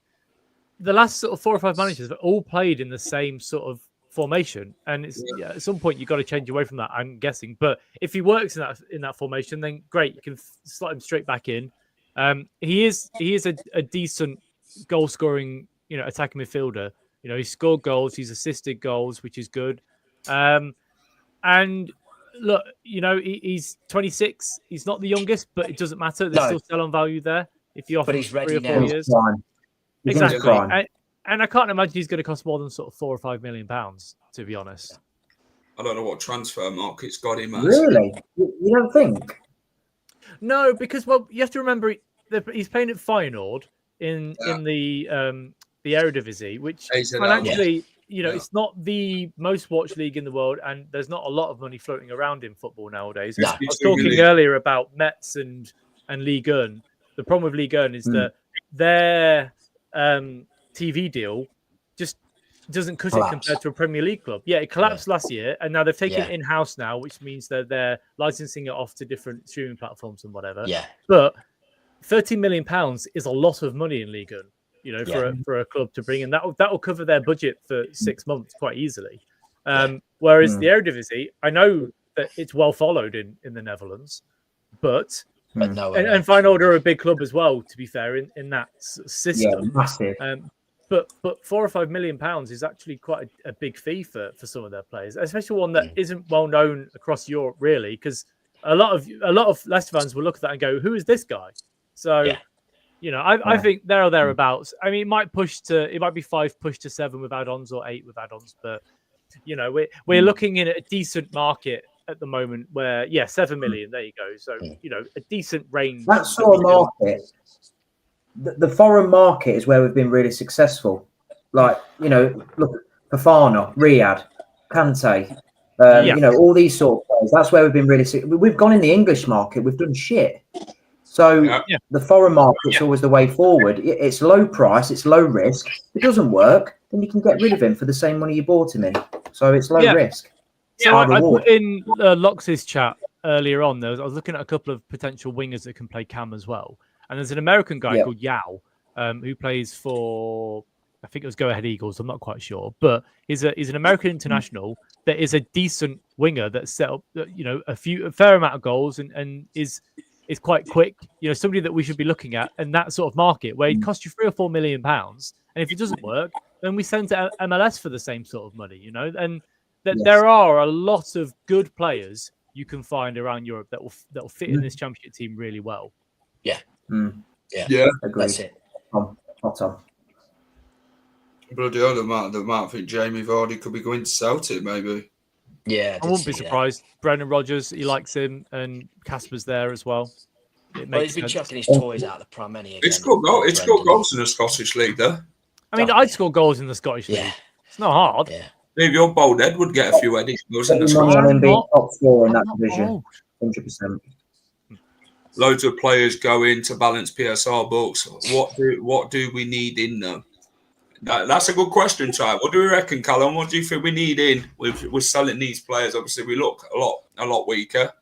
The last sort of 4 or 5 managers have all played in the same sort of formation, and it's at some point you've got to change away from that, I'm guessing. But if he works in that formation, then great, you can slot him straight back in. He is a decent goal scoring, attacking midfielder. He scored goals, he's assisted goals, which is good. And look, he's 26. He's not the youngest, but it doesn't matter. There's still sell on value there if you offer 3 or 4 years. Exactly. And I can't imagine he's going to cost more than sort of £4 or £5 million, to be honest. I don't know what transfer market's got him as. Really? You don't think? No, because you have to remember he's playing at Feyenoord in the Eredivisie, which financially, it's not the most watched league in the world, and there's not a lot of money floating around in football nowadays. I was talking earlier about Metz and Ligue 1. The problem with Ligue 1 is that their TV deal just doesn't cut it compared to a Premier League club. Yeah, it collapsed last year, and now they've taken it in-house now, which means that they're licensing it off to different streaming platforms and whatever. Yeah. But £13 million is a lot of money in Ligue 1, for a club to bring in. That will cover their budget for 6 months quite easily. Whereas the Eredivisie, I know that it's well followed in the Netherlands, but no, and Feyenoord are a big club as well, to be fair, in that system. Yeah, massive. But £4 or £5 million is actually quite a big fee for some of their players, especially one that isn't well known across Europe, really, because a lot of Leicester fans will look at that and go, "Who is this guy?" So, I think there or thereabouts. I mean, it might be 5 push to 7 with add-ons or 8 with add-ons, but we're looking in at a decent market at the moment where 7 million. There you go. So a decent range. That sort of market. the foreign market is where we've been really successful. Like, look, Fofana, Riyadh, Kante, all these sort of players. That's where we've been really we've gone in the English market. We've done shit. So the foreign market's always the way forward. It's low price. It's low risk. If it doesn't work, then you can get rid of him for the same money you bought him in. So it's low risk. So I put in Lox's chat earlier on. I was looking at a couple of potential wingers that can play cam as well. And there's an American guy called Yao who plays for, I think it was Go Ahead Eagles. I'm not quite sure. But he's an American international that is a decent winger that's set up, a fair amount of goals and is quite quick. Somebody that we should be looking at in that sort of market where it costs you £3 or £4 million. And if it doesn't work, then we send to MLS for the same sort of money, And there are a lot of good players you can find around Europe that will fit in this championship team really well. Yeah. Yeah. Agreed. That's it. Hot on. Bloody hell, the amount I think Jamie Vardy could be going to Celtic, maybe. Yeah, I wouldn't be surprised. Brendan Rodgers, he likes him, and Casper's there as well. He's been chucking his toys out of the pram anyway. It's got goals in the Scottish League, though. I mean, I'd score goals in the Scottish League. Yeah. It's not hard. Yeah. Maybe your bold head would get a few Eddie goals in the Scottish League. League. Being top four in that division, 100%. Loads of players go in to balance PSR books. What do we need in them? That's a good question, Ty. What do we reckon, Callum? What do you think we need in with selling these players? Obviously, we look a lot weaker.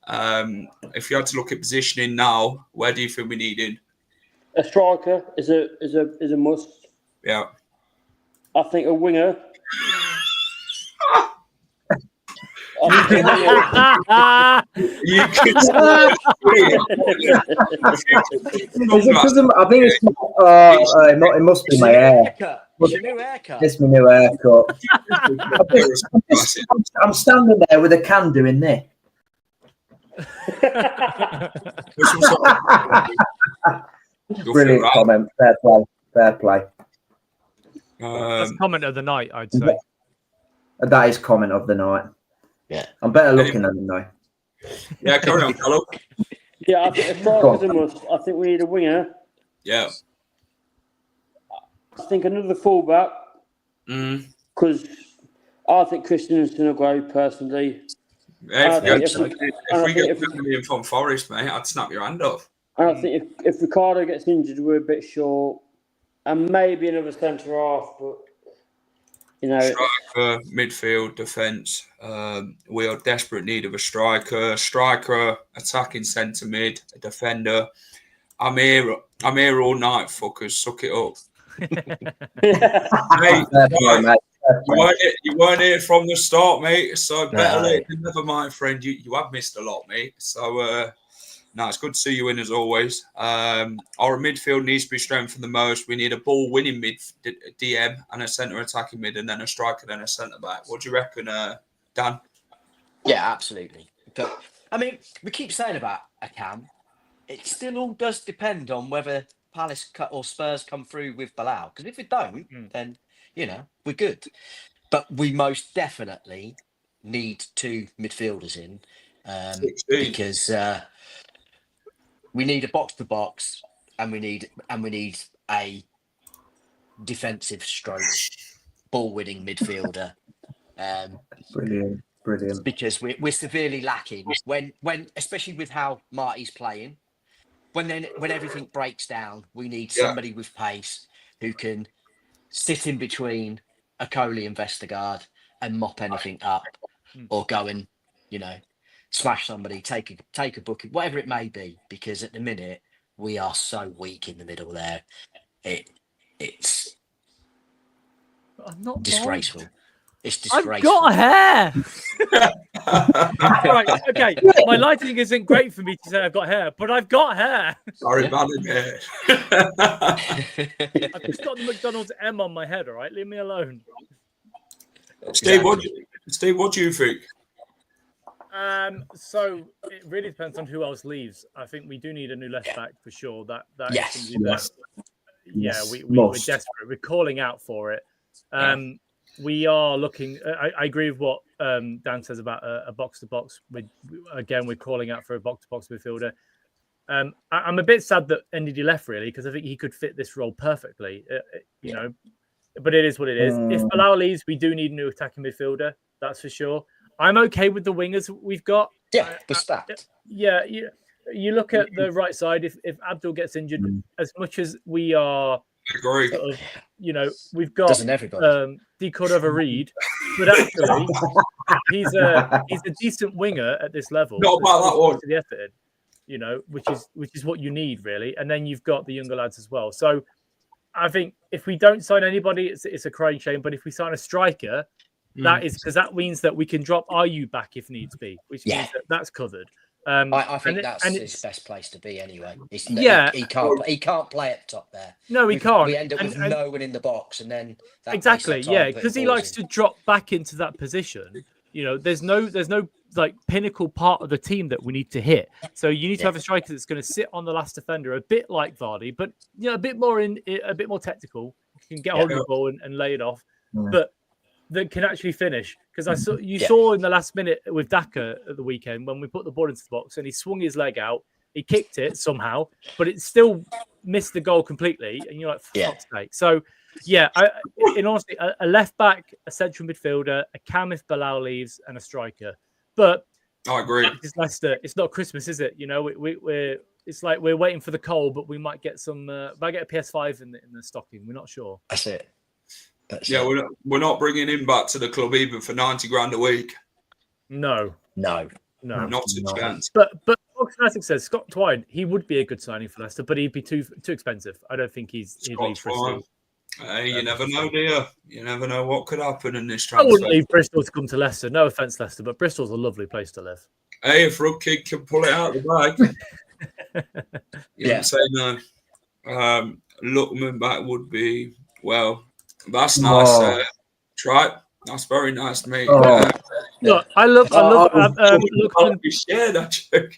If you had to look at positioning now, where do you think we need in? A striker is a must. Yeah. I think a winger. You can I think it's it must be my hair. It's your new haircut. It's my new haircut. I'm standing there with a can doing this. Brilliant comment. Fair play. That's comment of the night, I'd say. That is comment of the night. Yeah, I'm better looking than them though. Yeah, carry on, Callum. Yeah, I think a striker's a must. I think we need a winger. Yeah. I think another fullback. Because I think Christensen will grow personally. Yeah, if we get 50 million from Forest, mate, I'd snap your hand off. And I think if Ricardo gets injured, we're a bit short. And maybe another centre half, but striker, midfield, defence. We are desperate need of a striker, attacking centre mid, a defender. I'm here all night, fuckers. Suck it up. Mate, you weren't here from the start, mate. So better late than never, my friend. You have missed a lot, mate. So it's good to see you in as always. Our midfield needs to be strengthened the most. We need a ball-winning mid DM and a centre attacking mid, and then a striker, then a centre back. What do you reckon, Dan? Yeah, absolutely. But I mean, we keep saying about a cam. It still all does depend on whether Palace or Spurs come through with Bilal. Because if we don't, then we're good. But we most definitely need two midfielders in because. We need a box to box, and we need a defensive stroke ball winning midfielder. Brilliant. Because we're severely lacking when especially with how Marty's playing. When everything breaks down, we need somebody with pace who can sit in between a Coley and Vestergaard and mop anything up, or go and smash somebody, take a booking, whatever it may be. Because at the minute we are so weak in the middle there. It's disgraceful. Bald. It's disgraceful. I've got hair. Right, okay. My lighting isn't great for me to say I've got hair, but I've got hair. Sorry, man, hair. I've just got the McDonald's M on my head. All right, leave me alone. Steve, what do you think? So it really depends on who else leaves. I think we do need a new left back for sure. That yes. We're desperate. We're calling out for it. We are looking. I agree with what Dan says about a box to box. We're calling out for a box to box midfielder. I'm a bit sad that NDD left, really, because I think he could fit this role perfectly. You know, but it is what it is. If Bilal leaves, we do need a new attacking midfielder. That's for sure. I'm okay with the wingers we've got. Yeah, we're stacked. Yeah, you look at the right side. If Abdul gets injured, as much as we are, agree. Sort of, you know, we've got Doesn't everybody? Decordova Reed, but actually he's a decent winger at this level. Not about that one. The effort in, you know, which is what you need really, and then you've got the younger lads as well. So I think if we don't sign anybody, it's a crying shame. But if we sign a striker, that is because that means that we can drop RU back if needs be, which means that's covered. I think that's his best place to be anyway. He can't play at the top there. No, he can't. We end up with no one in the box, and then exactly, because he likes to drop back into that position. You know, there's no like pinnacle part of the team that we need to hit. So you need to have a striker that's going to sit on the last defender, a bit like Vardy, but you know, a bit more technical. You can get hold of the ball and lay it off, but that can actually finish. Because saw in the last minute with Daka at the weekend when we put the ball into the box and he swung his leg out, he kicked it somehow, but it still missed the goal completely. And you're like, for fuck's sake. So, in honesty, a left back, a central midfielder, a cam if Bilal leaves, and a striker. But I agree. It's Leicester. It's not Christmas, is it? You know, we're it's like we're waiting for the coal, but we might get some. Might get a PS5 in the stocking. We're not sure. That's it. We're not bringing him back to the club even for 90 grand a week. No. Not a chance. But Oxford says Scott Twine, he would be a good signing for Leicester, but he'd be too expensive. I don't think he'd leave Bristol. Hey, you never know, do you? You never know what could happen in this transfer. I wouldn't leave Bristol to come to Leicester. No offence, Leicester, but Bristol's a lovely place to live. Hey, if Rookie can pull it out of the bag, you don't say no. Lookman back would be that's nice. Try. That's very nice, mate. Look, I love. Lookman.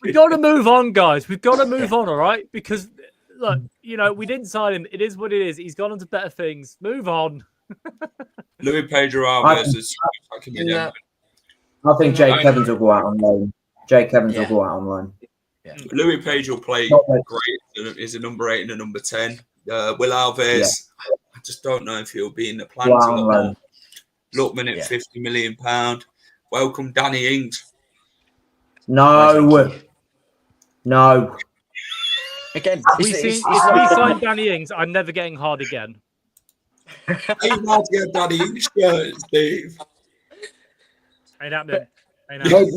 We've got to move on, guys. We've got to move on, all right? Because look, you know, we didn't sign him. It is what it is. He's gone on to better things. Move on. Louis Pedro Alves is. I think Jake Evans will go out on loan. Jake Evans will go out on loan. Yeah. Louis Pedro played great. He's a number 8 and a number 10. Will Alves. I just don't know if he'll be in the plans a lot more. Lookman at £50 million. Welcome, Danny Ings. No. Again, if we sign Danny Ings, I'm never getting hard again. You might get Danny Ings shirt, Steve. Ain't happening.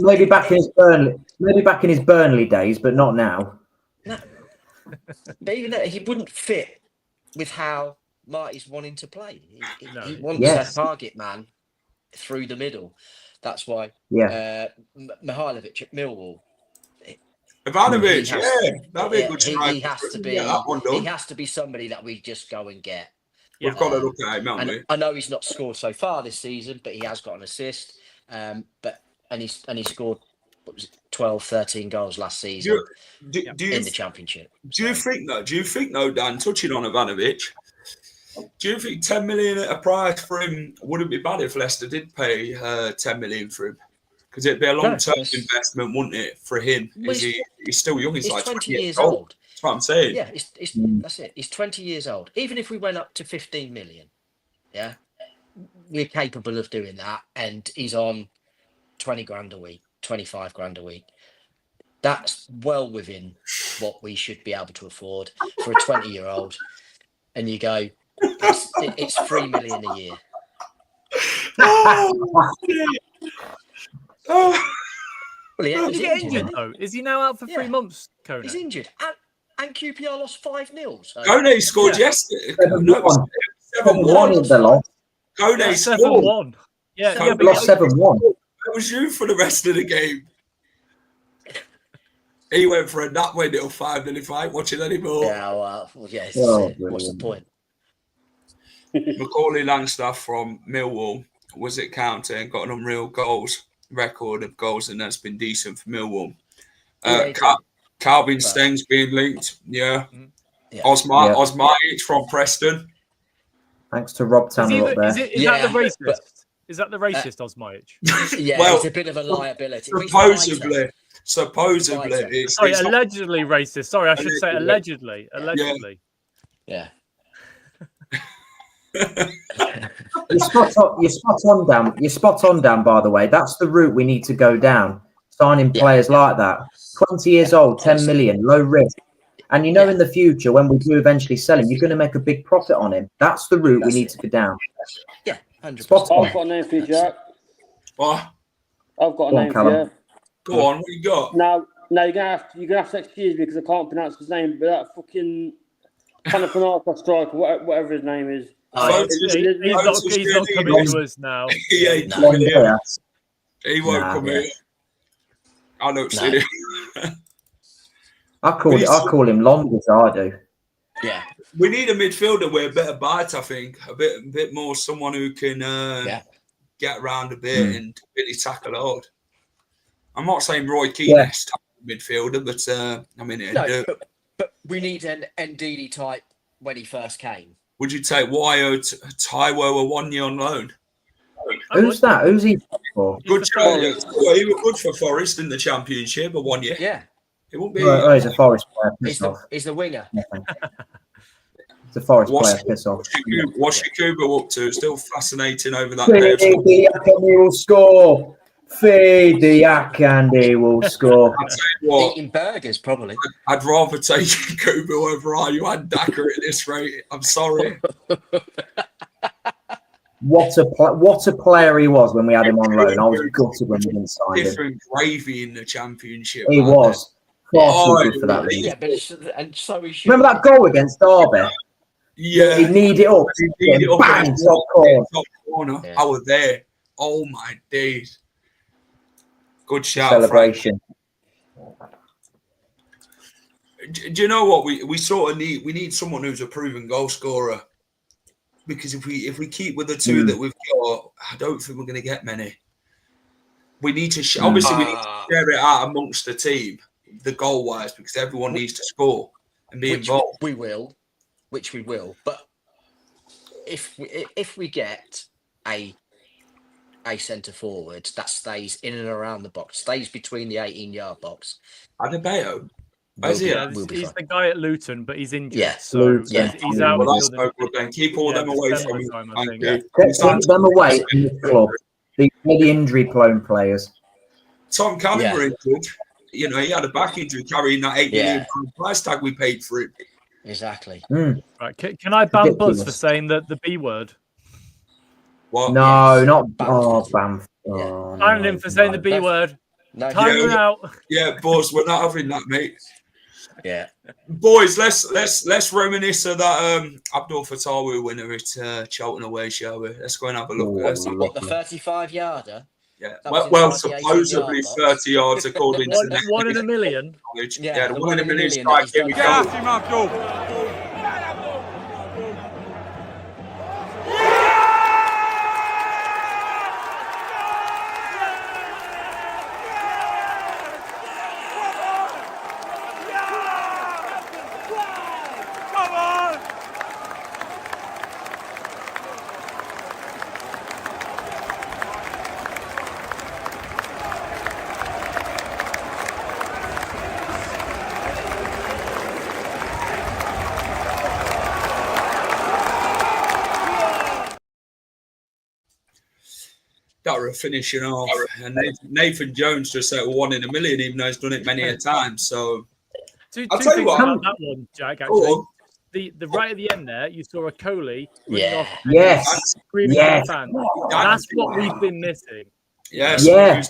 Maybe back in his Burnley days, but not now. No. But even that, he wouldn't fit with how Marty's wanting to play. He wants a target man through the middle. That's why Mihailovic at Millwall. Ivanovic, that'd be a good strike. He has to be somebody that we just go and get. We've got to look at him, haven't we? I know he's not scored so far this season, but he has got an assist. And he scored 12, 13 goals last season in the Championship. Do you think though, Dan, touching on Ivanovic, do you think 10 million at a price for him wouldn't be bad if Leicester did pay 10 million for him? Because it'd be a long-term investment, wouldn't it, for him? He's still young. He's like 20 years old. That's what I'm saying. Yeah, that's it. He's 20 years old. Even if we went up to 15 million, we're capable of doing that. And he's on 20 grand a week, 25 grand a week. That's well within what we should be able to afford for a 20-year-old. And you go, it's 3 million a year. Well, he's injured though. Is he now out for 3 months, Kone? He's injured. And QPR lost 5-0. So. Kone scored yesterday. 7-1 in the loss. Kone scored. 7-1. Yeah, we lost 7-1. That was you for the rest of the game. He went for a nap when it'll 5-0 if I ain't watching anymore. What's the point? Macaulay Langstaff from Millwall was at County and got an unreal record of goals, and that's been decent for Millwall. Calvin Steng's being linked. Osmaic from Preston. Thanks to Rob Tanner up there. Is that the racist? Is that the racist Osmaic? It's a bit of a liability. Supposedly. supposedly. Fighter. Sorry, allegedly racist. Sorry, I should say allegedly. Allegedly. Yeah. You're spot on, Dan. You're spot on, Dan, by the way. That's the route we need to go down. Signing players like that. 20 years old, 10 million, low risk. And in the future, when we do eventually sell him, you're going to make a big profit on him. That's the route we need to go down. Yeah, 100%. Spot on. I've got a name for you, Jack. What? I've got a name for you. Go on, what you got? Now you're gonna have to excuse me because I can't pronounce his name, but that fucking kind of Khannouss striker, whatever his name is. He's not coming to us now. He ain't coming here. He won't come here. I don't see him. I call him Longus, I do. Yeah. We need a midfielder with a bit of bite, I think. A bit more someone who can get around a bit and really tackle hard. I'm not saying Roy Keane-esque midfielder, but I mean, but we need an Ndidi type when he first came. Would you take Wyo Taiwo a 1 year on loan? Who's that? Who's he for? Good job. Well, he was good for Forest in the Championship, but 1 year. Yeah. It won't be. He's a Forest player. He's the winger. It's a Forest player. Piss off. What's Yakuba up to? Still fascinating over that. He will score. Feed the yak and he will score. I'll tell you what, Eating burgers, probably. I'd rather take Yakuba over Ayu and Daka at this rate. I'm sorry. What a player he was when we had him on loan. I was gutted when we didn't sign him. Different gravy in the Championship. He was. Far too good for that league. Yeah, but and so he should. Remember that goal against Derby? Yeah. He kneed it up. Bang, top corner. Yeah. I was there. Oh my days. Good shout. Celebration. Do you know what we sort of need? We need someone who's a proven goal scorer. Because if we keep with the two that we've got, I don't think we're going to get many. We need to obviously we need to share it out amongst the team, the goal wise, because everyone needs to score and be involved. Which we will. But if we get a centre forward that stays in and around the box, stays between the 18-yard box, Adebayo. He's the guy at Luton, but he's injured. Yeah, so he's out. Well, that's no good then. Keep all them away from him. Keep them away from the club. The injury-prone players. Tom Cannon were injured. You know, he had a back injury carrying that £8 million price tag we paid for him. Exactly. Right. Can I ban Buzz for saying the B word? What? No, not Bam. Oh, Ban him for saying the B word. No, Time out. Yeah, Buzz, we're not having that, mate. Yeah. Boys, let's reminisce of that Abdul Fatawu winner at Charlton away, shall we? Let's go and have a look at it. What, the 35-yarder? Yeah. Well, supposedly 30 yards according to the 1 in a million. Yeah, the 1 in a million strike. Here we go. That were finishing off, and Nathan Jones just said 1 in a million, even though he's done it many a time. So, I'll tell you what, about that one, Jack. Actually, the right at the end there, you saw a Coley. Yes. Fan. That's what we've been missing. Yes. Yeah.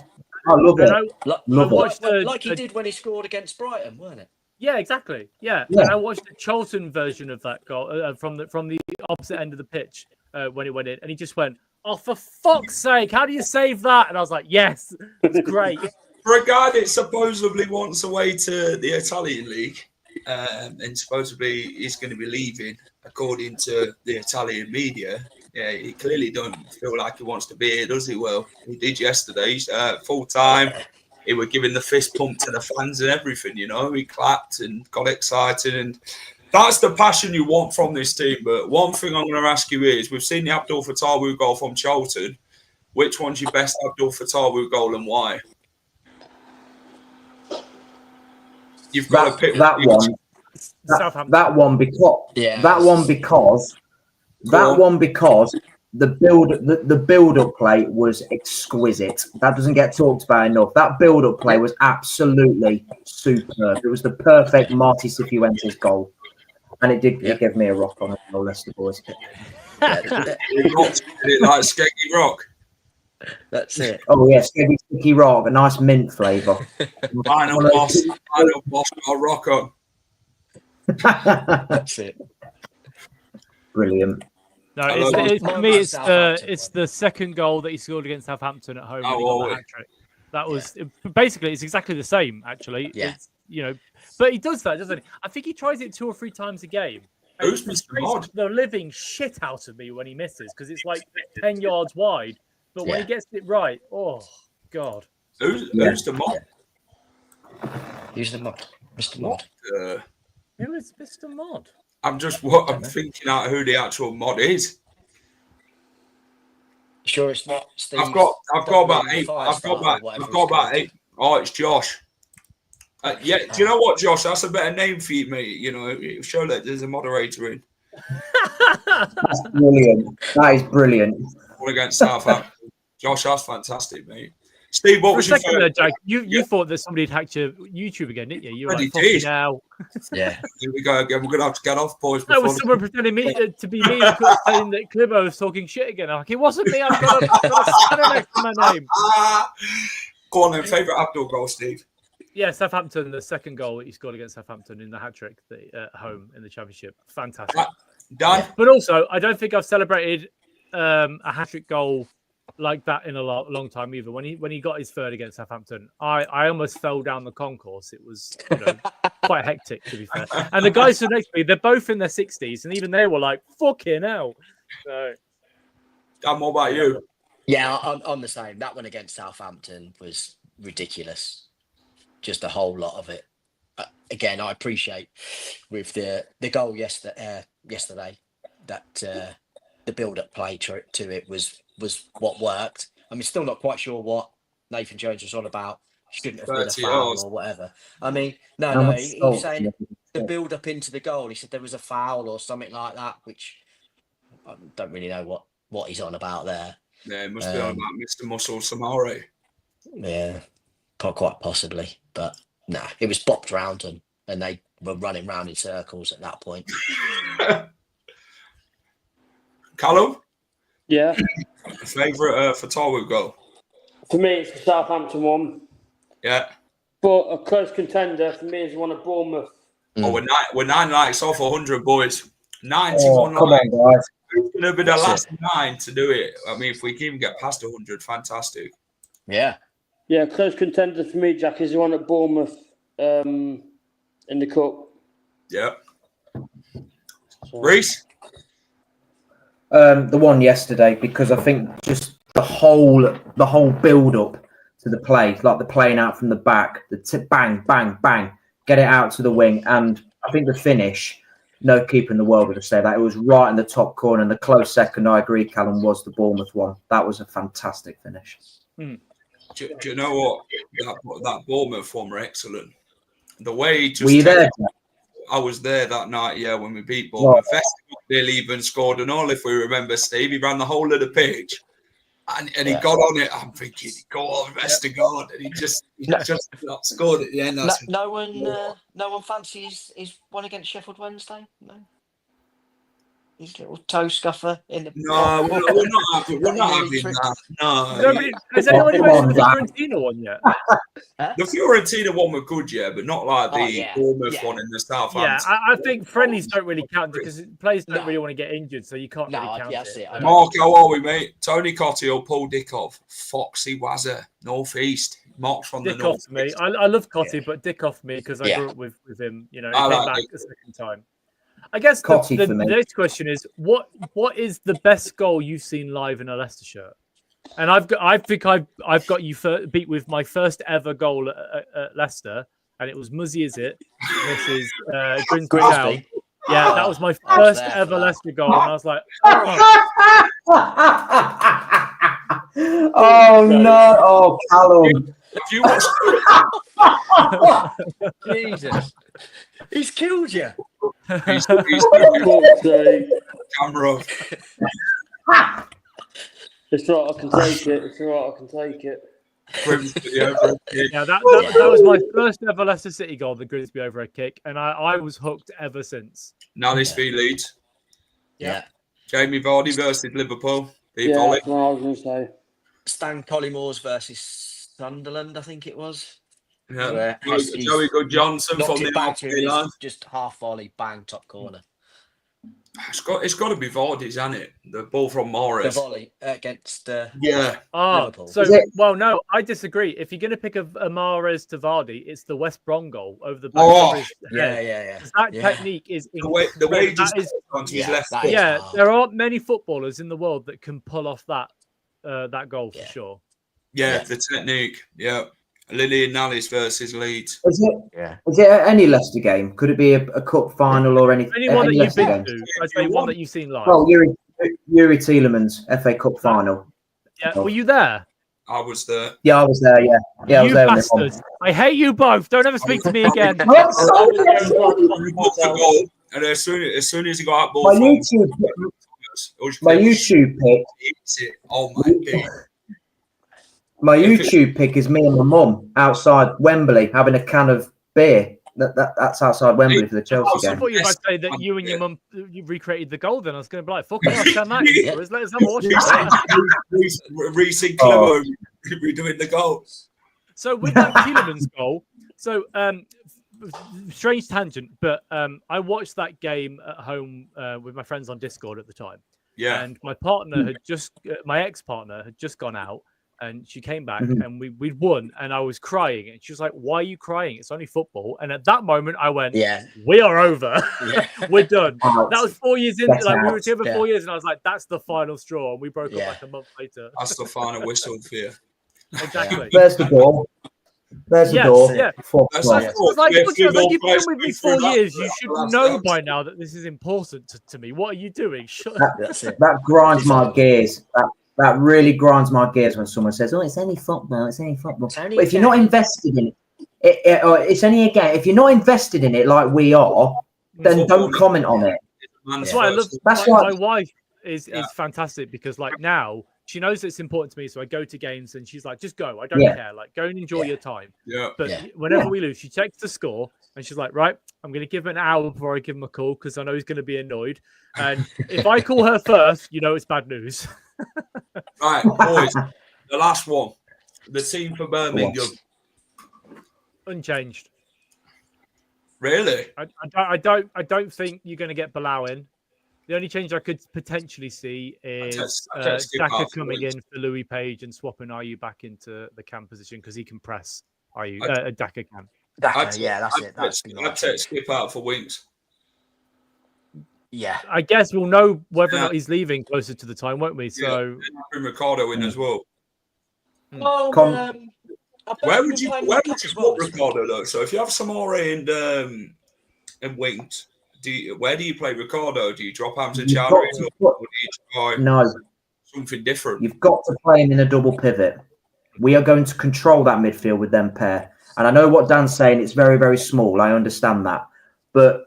I love it. I watched like he did when he scored against Brighton, weren't it? Yeah, exactly. Yeah. And I watched the Charlton version of that goal from the opposite end of the pitch when it went in, and he just went, "Oh, for fuck's sake, how do you save that?" And I was like, yes, it's great. For a guy that supposedly wants away to the Italian league, and supposedly he's going to be leaving, according to the Italian media, he clearly don't feel like he wants to be here, does he? Well, he did yesterday, full time. He was giving the fist pump to the fans and everything, you know. He clapped and got excited, and that's the passion you want from this team. But one thing I'm going to ask you is, we've seen the Abdul Fatawu goal from Charlton. Which one's your best Abdul Fatawu goal and why? You've got to pick that one. Southampton. That one because the build-up play was exquisite. That doesn't get talked about enough. That build-up play was absolutely superb. It was the perfect Marty Cifuentes goal, and it gave me a rock on it. No Leicester boys. Like Skeggy Rock. That's it. Oh yes, sticky rock, a nice mint flavour. Final boss, got a rock on. That's it. Brilliant. No, for me, it's the second goal that he scored against Southampton at home. When he got the hat-trick. That was basically it's exactly the same. Actually, it's, but he does that, doesn't he? I think he tries it 2 or 3 times a game. Who's Mr. Mod? The living shit out of me when he misses because it's like 10 yards wide. But when he gets it right, oh god. Who's the Mod? Who's the Mod? Mr. Mod. Who is Mr. Mod? I'm thinking out who the actual Mod is. Sure, it's not Steve. I've got about 8. I've got about 8. Oh, it's Josh. Do you know what, Josh? That's a better name for you, mate. You know, show that there's a moderator in. That's brilliant. That is brilliant. All against Southampton. Josh, that's fantastic, mate. Steve, what was your second there, Jack? You thought that somebody had hacked your YouTube again, didn't you? You were like, fucking now. Yeah. Here we go again. We're going to have to get off, boys. That was someone pretending to be me saying that Climo was talking shit again. I'm like, it wasn't me. I've got a spanner next to my name. Go on then. Favourite Abdul goal, Steve? Yeah, Southampton, the second goal that he scored against Southampton in the hat-trick at home in the Championship. Fantastic. Done. But also, I don't think I've celebrated a hat-trick goal like that in a long time either. When he got his third against Southampton, I almost fell down the concourse. It was quite hectic, to be fair. And the guys who next to me, they're both in their 60s, and even they were like, fucking hell. So, Dan, what about you? Yeah, I'm the same. That one against Southampton was ridiculous. Just a whole lot of it. Again, I appreciate with the goal yesterday that the build-up play to it was what worked. I mean, still not quite sure what Nathan Jones was on about. Shouldn't have been a foul or whatever. I mean, no, he was saying the build-up into the goal. He said there was a foul or something like that, which I don't really know what he's on about there. Yeah, it must be on about Mr. Muscle Samari. Yeah, quite possibly. But no, it was bopped round and they were running round in circles at that point. Callum? Yeah. Favourite Fatawu goal? For me, it's the Southampton one. Yeah. But a close contender for me is the one at Bournemouth. Oh, we're 9 likes off 100, boys. 91 come likes. on, guys. It's going to be the last 9 to do it. I mean, if we can even get past 100, fantastic. Yeah. Yeah, close contender for me, Jack, is the one at Bournemouth in the cup. Yeah. So. Reese? The one yesterday, because I think just the whole build up to the play, like the playing out from the back, bang, bang, bang, get it out to the wing, and I think the finish, no keeper in the world would have said that. It was right in the top corner, and the close second, I agree, Callum, was the Bournemouth one. That was a fantastic finish. Do you know what? That Bournemouth one were excellent. The way he just... Were you there? I was there that night, when we beat Bournemouth. Vestergaard even scored and all, if we remember, Steve. He ran the whole of the pitch and he got on it. I'm thinking, go on, Vestergaard. And he just not scored at the end. No one fancies his one against Sheffield Wednesday? No? His little toe scuffer in the... No, we're not having that. No. Has anyone mentioned the Fiorentina one yet? The Fiorentina one were good, but not like the Bournemouth one in the Southampton. Yeah, I think friendlies don't really count because players don't really want to get injured, so you can't really count it. Mark, how are we, mate? Tony Cottee or Paul Dickov? Foxy Wazza, North East. Mark's from the North. Dickov me. I love Cottee, but Dickov me because I grew up with him. You know, he came back a second time. I guess the next question is what is the best goal you've seen live in a Leicester shirt? And I think I've got you beat with my first ever goal at Leicester, and it was Muzzy, is it? This is Grimsby. Yeah, that was my first ever Leicester goal, and I was like, oh no, oh Callum, you watched Jesus. He's killed you. he's Fuck's sake. camera? It's right, I can take it. It's right, I can take it. Grimsby over a kick. Yeah, that was my first ever Leicester City goal, the Grimsby over a kick, and I was hooked ever since. Now this v Leeds. Yeah. Jamie Vardy versus Liverpool. Yeah, Volley. that's what I was going to say. Stan Collymores versus Sunderland, I think it was. Yeah. Where Joey Good Johnson knocked from the it back to halfway line. just half volley, bang, top corner. It's got to be Vardy's, hasn't it? The ball from The Morris. volley against Yeah. Oh, Liverpool. so Is it- well, no, I disagree. If you're going to pick a Mahrez to Vardy, it's the West Brom goal over the back Oh, of his Yeah, head. yeah. 'Cause that Yeah. technique is The way he incredible. just That is- onto his Yeah, left that foot. is yeah, hard. there aren't many footballers in the world that can pull off that goal for Yeah. sure. Yeah, Yeah. the technique. Yeah. Lily and Nallis versus Leeds. Yeah. Is it any Leicester game? Could it be a cup final or any Anyone that any you've Leicester been game? to, I'd say one that you've seen live. Well, Yuri Tielemans FA Cup final. Yeah, were you there? I was there. Yeah, I was there. Yeah, I was You there. when they won. bastards! I hate you both. Don't ever speak to me again. I'm sorry. He booked the goal, and as soon as he got that ball, My from YouTube pick. hits it. Oh my god! My YouTube pick is me and my mum outside Wembley having a can of beer. That's outside Wembley for the Chelsea I game. thought you were about to say that you and your mum you recreated the goal. Then I was going to be like, "Fuck it, send that in for us. Let us have a watch." Reece and Clemo redoing the goal. So with that Tielemans goal, so strange tangent, but I watched that game at home with my friends on Discord at the time, Yeah, and my partner had my ex-partner had just gone out. And she came back and we'd won and I was crying. And she was like, "Why are you crying? It's only football." And at that moment I went, Yeah. "We are over. Yeah. We're done." Out. That was 4 years in. That's Like we were out. together Yeah. 4 years and I was like, "That's the final straw." And we broke Yeah. up like a month later. that's the final whistle for you. Exactly. There's the door. There's the Yes, door. yeah. Fuck That's off. it. I was like, Yeah, look, I was like, you've been players with me through 4 that years. for You the should last know dance. by now that this is important to me. What are you doing? Shut That's it. That grinds my gears. That really grinds my gears when someone says, "Oh, it's only football. It's only football." It's only But if you're not invested in it, it's only a game. If you're not invested in it like we are, then don't comment on it. That's why I love. That's my why- wife is Yeah. fantastic because like now she knows it's important to me. So I go to games and she's like, "Just go. I don't Yeah. care. Like go and enjoy Yeah. your time." Yeah, But Yeah. whenever Yeah. we lose, she checks the score and she's like, "Right, I'm going to give him an hour before I give him a call because I know he's going to be annoyed. And if I call her first, you know it's bad news." right, boys. The last one. The team for Birmingham. Unchanged. Really? I don't think you're going to get Bilal in. The only change I could potentially see is I'd take Skip Daka out for coming Leeds. in for Louis Page and swapping Ayew back into the cam position because he can press Ayew. Daka can. Yeah, that's it. That's I'd take Skip out for Winks. yeah. I guess we'll know whether or Yeah. not he's leaving closer to the time, won't we? So Bring Ricardo in as well. Well, Con- Where would you put Ricardo though? So if you have Samari and Winks, where do you play Ricardo? Do you drop him to You've got Chowdhury to or put- do you try No, something different? you've got to play him in a double pivot. We are going to control that midfield with them pair. And I know what Dan's saying. It's very, very small. I understand that. But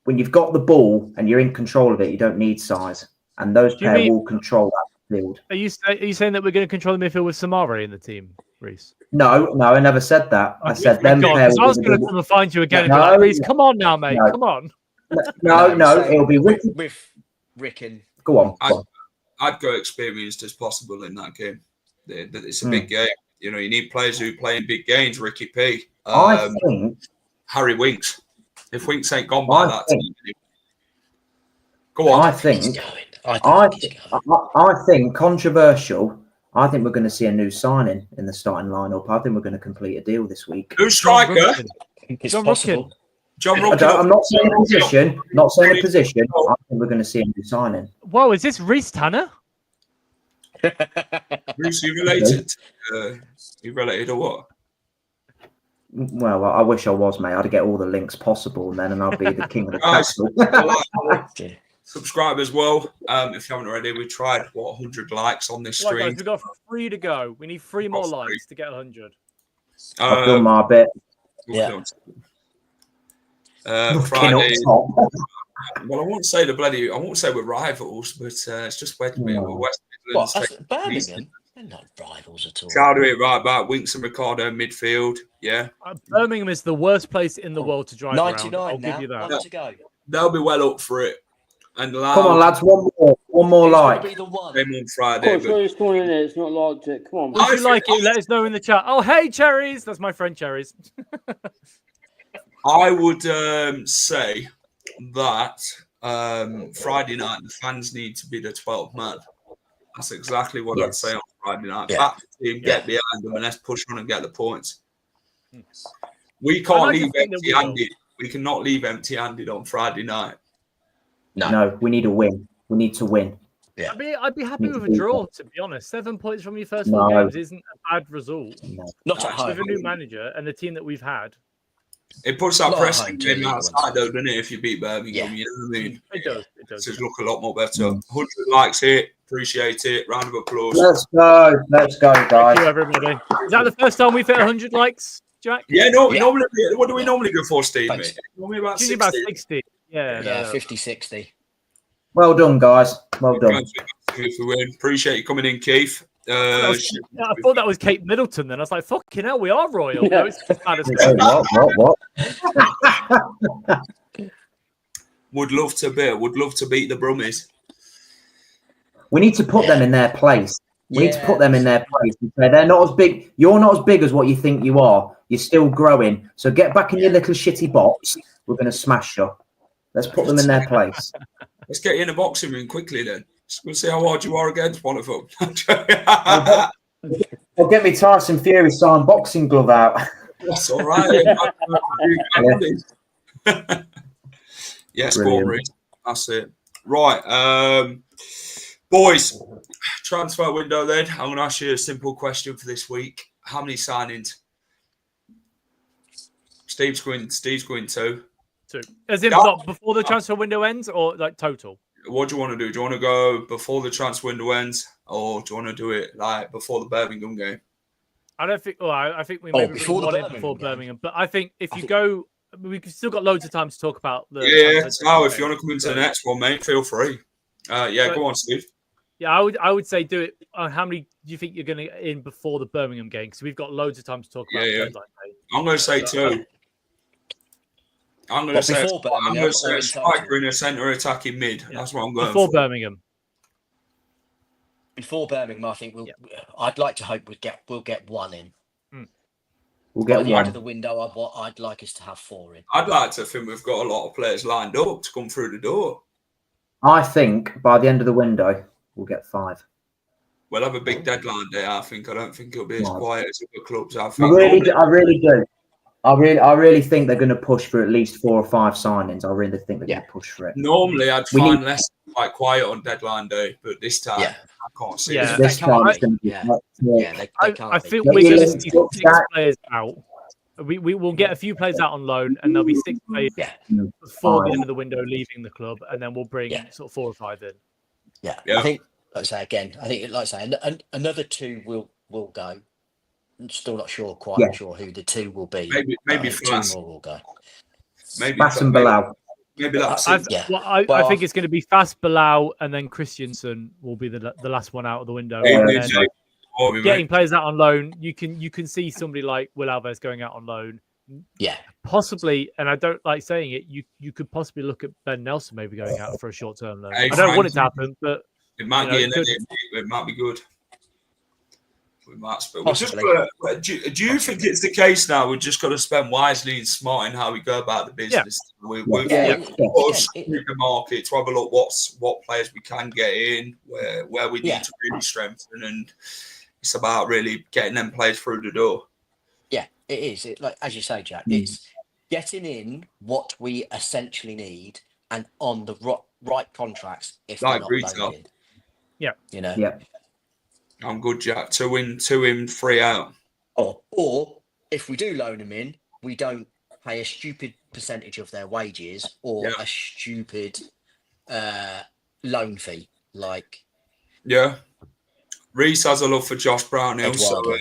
when you've got the ball and you're in control of it, you don't need size. And those Do you pair mean- will control that midfield. are you saying that we're going to control the midfield with Samari in the team, Reese? No, I never said that. I said them God, pair 'cause I will was be going to the come and find you again and No, be like, Reese, come on now, mate. no. Come on. No, it'll be Ricky. with Rick and Go on. I'd go experienced as possible in that game. It's a big game. You know, you need players who play in big games. Ricky P, I think Harry Winks. If Winks ain't gone by I that think- team, go on. I he's think going. I think he's going. I think controversial. I think we're going to see a new signing in the starting lineup. I think we're going to complete a deal this week. New striker, It's John possible. Rutkin. John I'm Rutkin. not saying a position. Not saying a position. I think we're going to see a new signing. Whoa, is this Reese Tanner? Bruce, you related? You related or what? Well, I wish I was, mate. I'd get all the links possible, and I'd be the king of the Nice. castle. Subscribe as well. If you haven't already, we tried 100 likes on this Right, stream. guys, we've got 3 to go. We need 3 more Got 3. likes to get 100. I've done my bit. Yeah. Friday. Well, I won't say we're rivals, but it's just West Midlands. What? Birmingham? They're not rivals at all. Shall do it right back. Winks and Ricardo midfield. Yeah. Birmingham is the worst place in the world to drive 99 around. I'll now. give you that. One to go. They'll be well up for it. And Come on, lads, one more Who's like. gonna be the one? Them on Friday. It's going in there. It's not like it. Come on. If you like it, let us know in the chat. Oh, hey, Cherries. That's my friend Cherries. I would say that Friday night the fans need to be the 12th man. That's exactly what I'd say on Friday night. Yeah. Back the team, get behind them, and let's push on and get the points. We can't leave empty-handed. We cannot leave empty-handed on Friday night. No, we need a win. We need to win. Yeah. I'd be happy with a draw, to be honest. 7 points from your first 4 games isn't a bad result. No. Not at home. With a new manager and the team that we've had. It puts that Not pressure at home, game too, outside, though, doesn't it? If you beat Birmingham, Yeah. you know what I mean? It does. It does look a lot more better. 100 likes here. Appreciate it. Round of applause. Let's go, Thank guys. you, everybody. Is that the first time we've hit 100 likes, Jack? Yeah, no. Normally, what do we normally go for, Steve? Thanks. Mate? Normally about Usually 60. about 60. Yeah. Yeah, no. 50, 60. Well done, guys. Well done. If we win. Appreciate you coming in, Keith. I thought that was Kate Middleton then. I was like, fucking hell, we are royal. Yeah. No, it's just Madison. What? Would love to beat the Brummies. We need to put them in their place. We need to put them in their place. They're not as big. You're not as big as what you think you are. You're still growing. So get back in your little shitty box. We're going to smash you. Let's put them in their place. Let's get you in a boxing ring quickly then. We'll see how hard you are against one of them. I'll get me Tyson Fury signed boxing glove out. That's all right. Yes, go on, Reece. That's it. Right. Boys, transfer window then. I'm going to ask you a simple question for this week. How many signings? Steve's going 2. 2. As in, what, before the transfer window ends or like total? What do you want to do? Do you want to go before the transfer window ends or do you want to do it like before the Birmingham game? I don't think. Well, I think we maybe before Birmingham. But I think if you go, we've still got loads of time to talk about the. Yeah. So if you want to come into the next one, mate, feel free. Go on, Steve. Yeah, I would say do it. How many do you think you're going to get in before the Birmingham game? Because we've got loads of time to talk about. Yeah. I'm going to say 2. I'm going to say a striker in a centre attacking mid. Yeah. That's what I'm going before for. Birmingham. Before Birmingham, I think I'd like to hope we'll get 1 in. We'll get By the 1. end of the window, I'd like us to have 4 in. I'd like to think we've got a lot of players lined up to come through the door. I think by the end of the window, we'll get 5. We'll have a big deadline day, I think. I don't think it'll be as quiet as other clubs. I really do. I really think they're going to push for at least 4 or 5 signings. I really think they're going to push for it. Normally, I'd find Leicester quite quiet on deadline day, but this time I can't see it. This time it's going to be I think we're going to see 6 players out. We will get a few players out on loan, and there'll be 6 players before the end of the window leaving the club, and then we'll bring sort of 4 or 5 in. Yeah. I think, another 2 will go. I'm still not sure, not sure who the 2 will be. Maybe 2 more will go. Maybe Faes and Bilal. Maybe that's I think it's going to be Faes, Bilal, and then Christiansen will be the last one out of the window. Getting players out on loan, you can see somebody like Will Alves going out on loan. Yeah, possibly, and I don't like saying it. You could possibly look at Ben Nelson maybe going out for a short term loan. I don't want it to happen, but it might be. It might be good. Do you think it's the case now? We've just got to spend wisely and smart in how we go about the business. We've got to screen the market to have a look what players we can get in, where we need to really strengthen, and it's about really getting them players through the door. Yeah, it is. Like as you say, Jack, it's getting in what we essentially need and on the right contracts. If like not retail, I'm good, Jack. 2 in, 3 out. Or if we do loan them in, we don't pay a stupid percentage of their wages or a stupid loan fee. Reece has a love for Josh Brownhill, so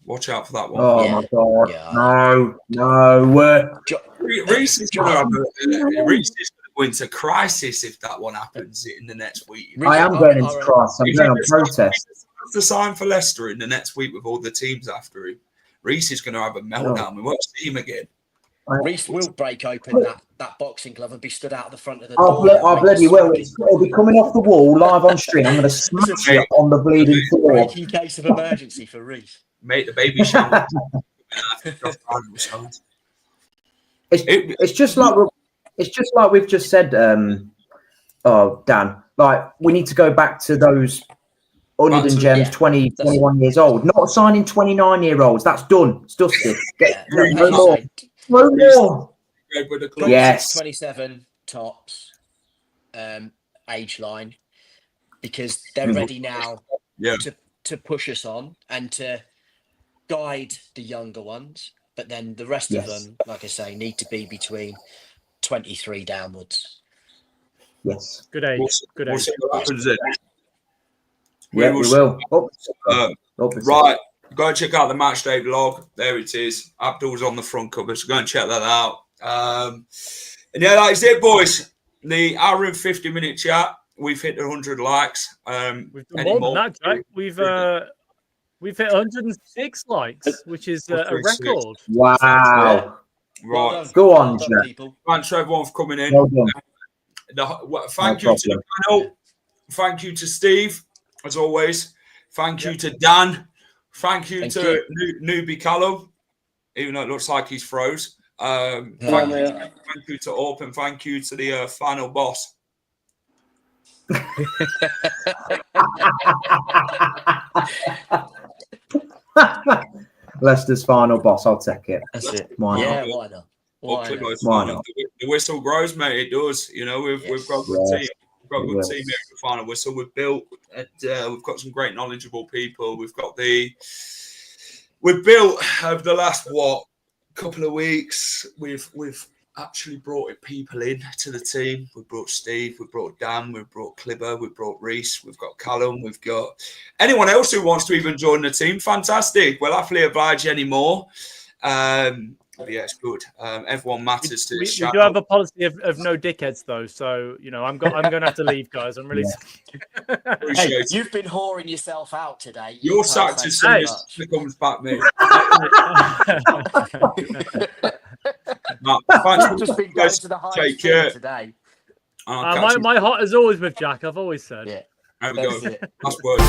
Watch out for that one. Oh Yeah. my God! Yeah. No. Reece is going to go into crisis if that one happens in the next week. I am going into crisis. I'm going on protest. To sign for Leicester in the next week with all the teams after him. Reece is going to have a meltdown. We won't see him again. Reece will break open that boxing glove and be stood out the front of the door. I bloody will. It'll be coming off the wall live on stream. I'm going to smash it on the bleeding floor. Breaking case of emergency for Reece. Mate, the baby shower. It's just like we've just said. Dan, like we need to go back to those Uniden gems, 20, 21 years old. Not signing 29-year-olds. That's done. It's dusted. No more. No more. Yes. 27 tops age line, because they're ready now to push us on and to guide the younger ones. But then the rest of them, like I say, need to be between 23 downwards. Yes. Good age. Good age. We'll see what happens there. We will. Right. Go and check out the match day vlog. There it is. Abdul's on the front cover, so go and check that out. And yeah, that is it, boys. The hour and 50-minute chat. We've hit 100 likes. We've done more than that, Jack. We've hit 106 likes, which is a record. Wow. Right. Well Go on, done, Jack. people. Thanks to everyone for coming in. Well done. Thank you to the panel. Thank you to Steve, as always. Thank you to Dan. Thank you to Newbie Callum, even though it looks like he's froze. Thank you to Orp, and thank you to the final boss. Leicester's final boss. I'll take it. That's it. Why Yeah, not? why not? Why not? The whistle grows, mate. It does. You know, we've got a good team. We've got a good team here at the final whistle. We've built. We've got some great, knowledgeable people. We've built over the last couple of weeks. We've actually brought people in to the team. We brought Steve. We brought Dan. We brought Clibber. We brought Reece. We've got Callum. We've got anyone else who wants to even join the team. Fantastic. We'll happily oblige you anymore. But yeah, it's good. Everyone matters to this we do have a policy of no dickheads, though. So, you know, I'm going to have to leave, guys. I'm really Hey, you've been whoring yourself out today. You're sacked as soon as it comes back, mate. I've just been going to the highest today. My heart is always with Jack. I've always said. Yeah. There we go. That's word.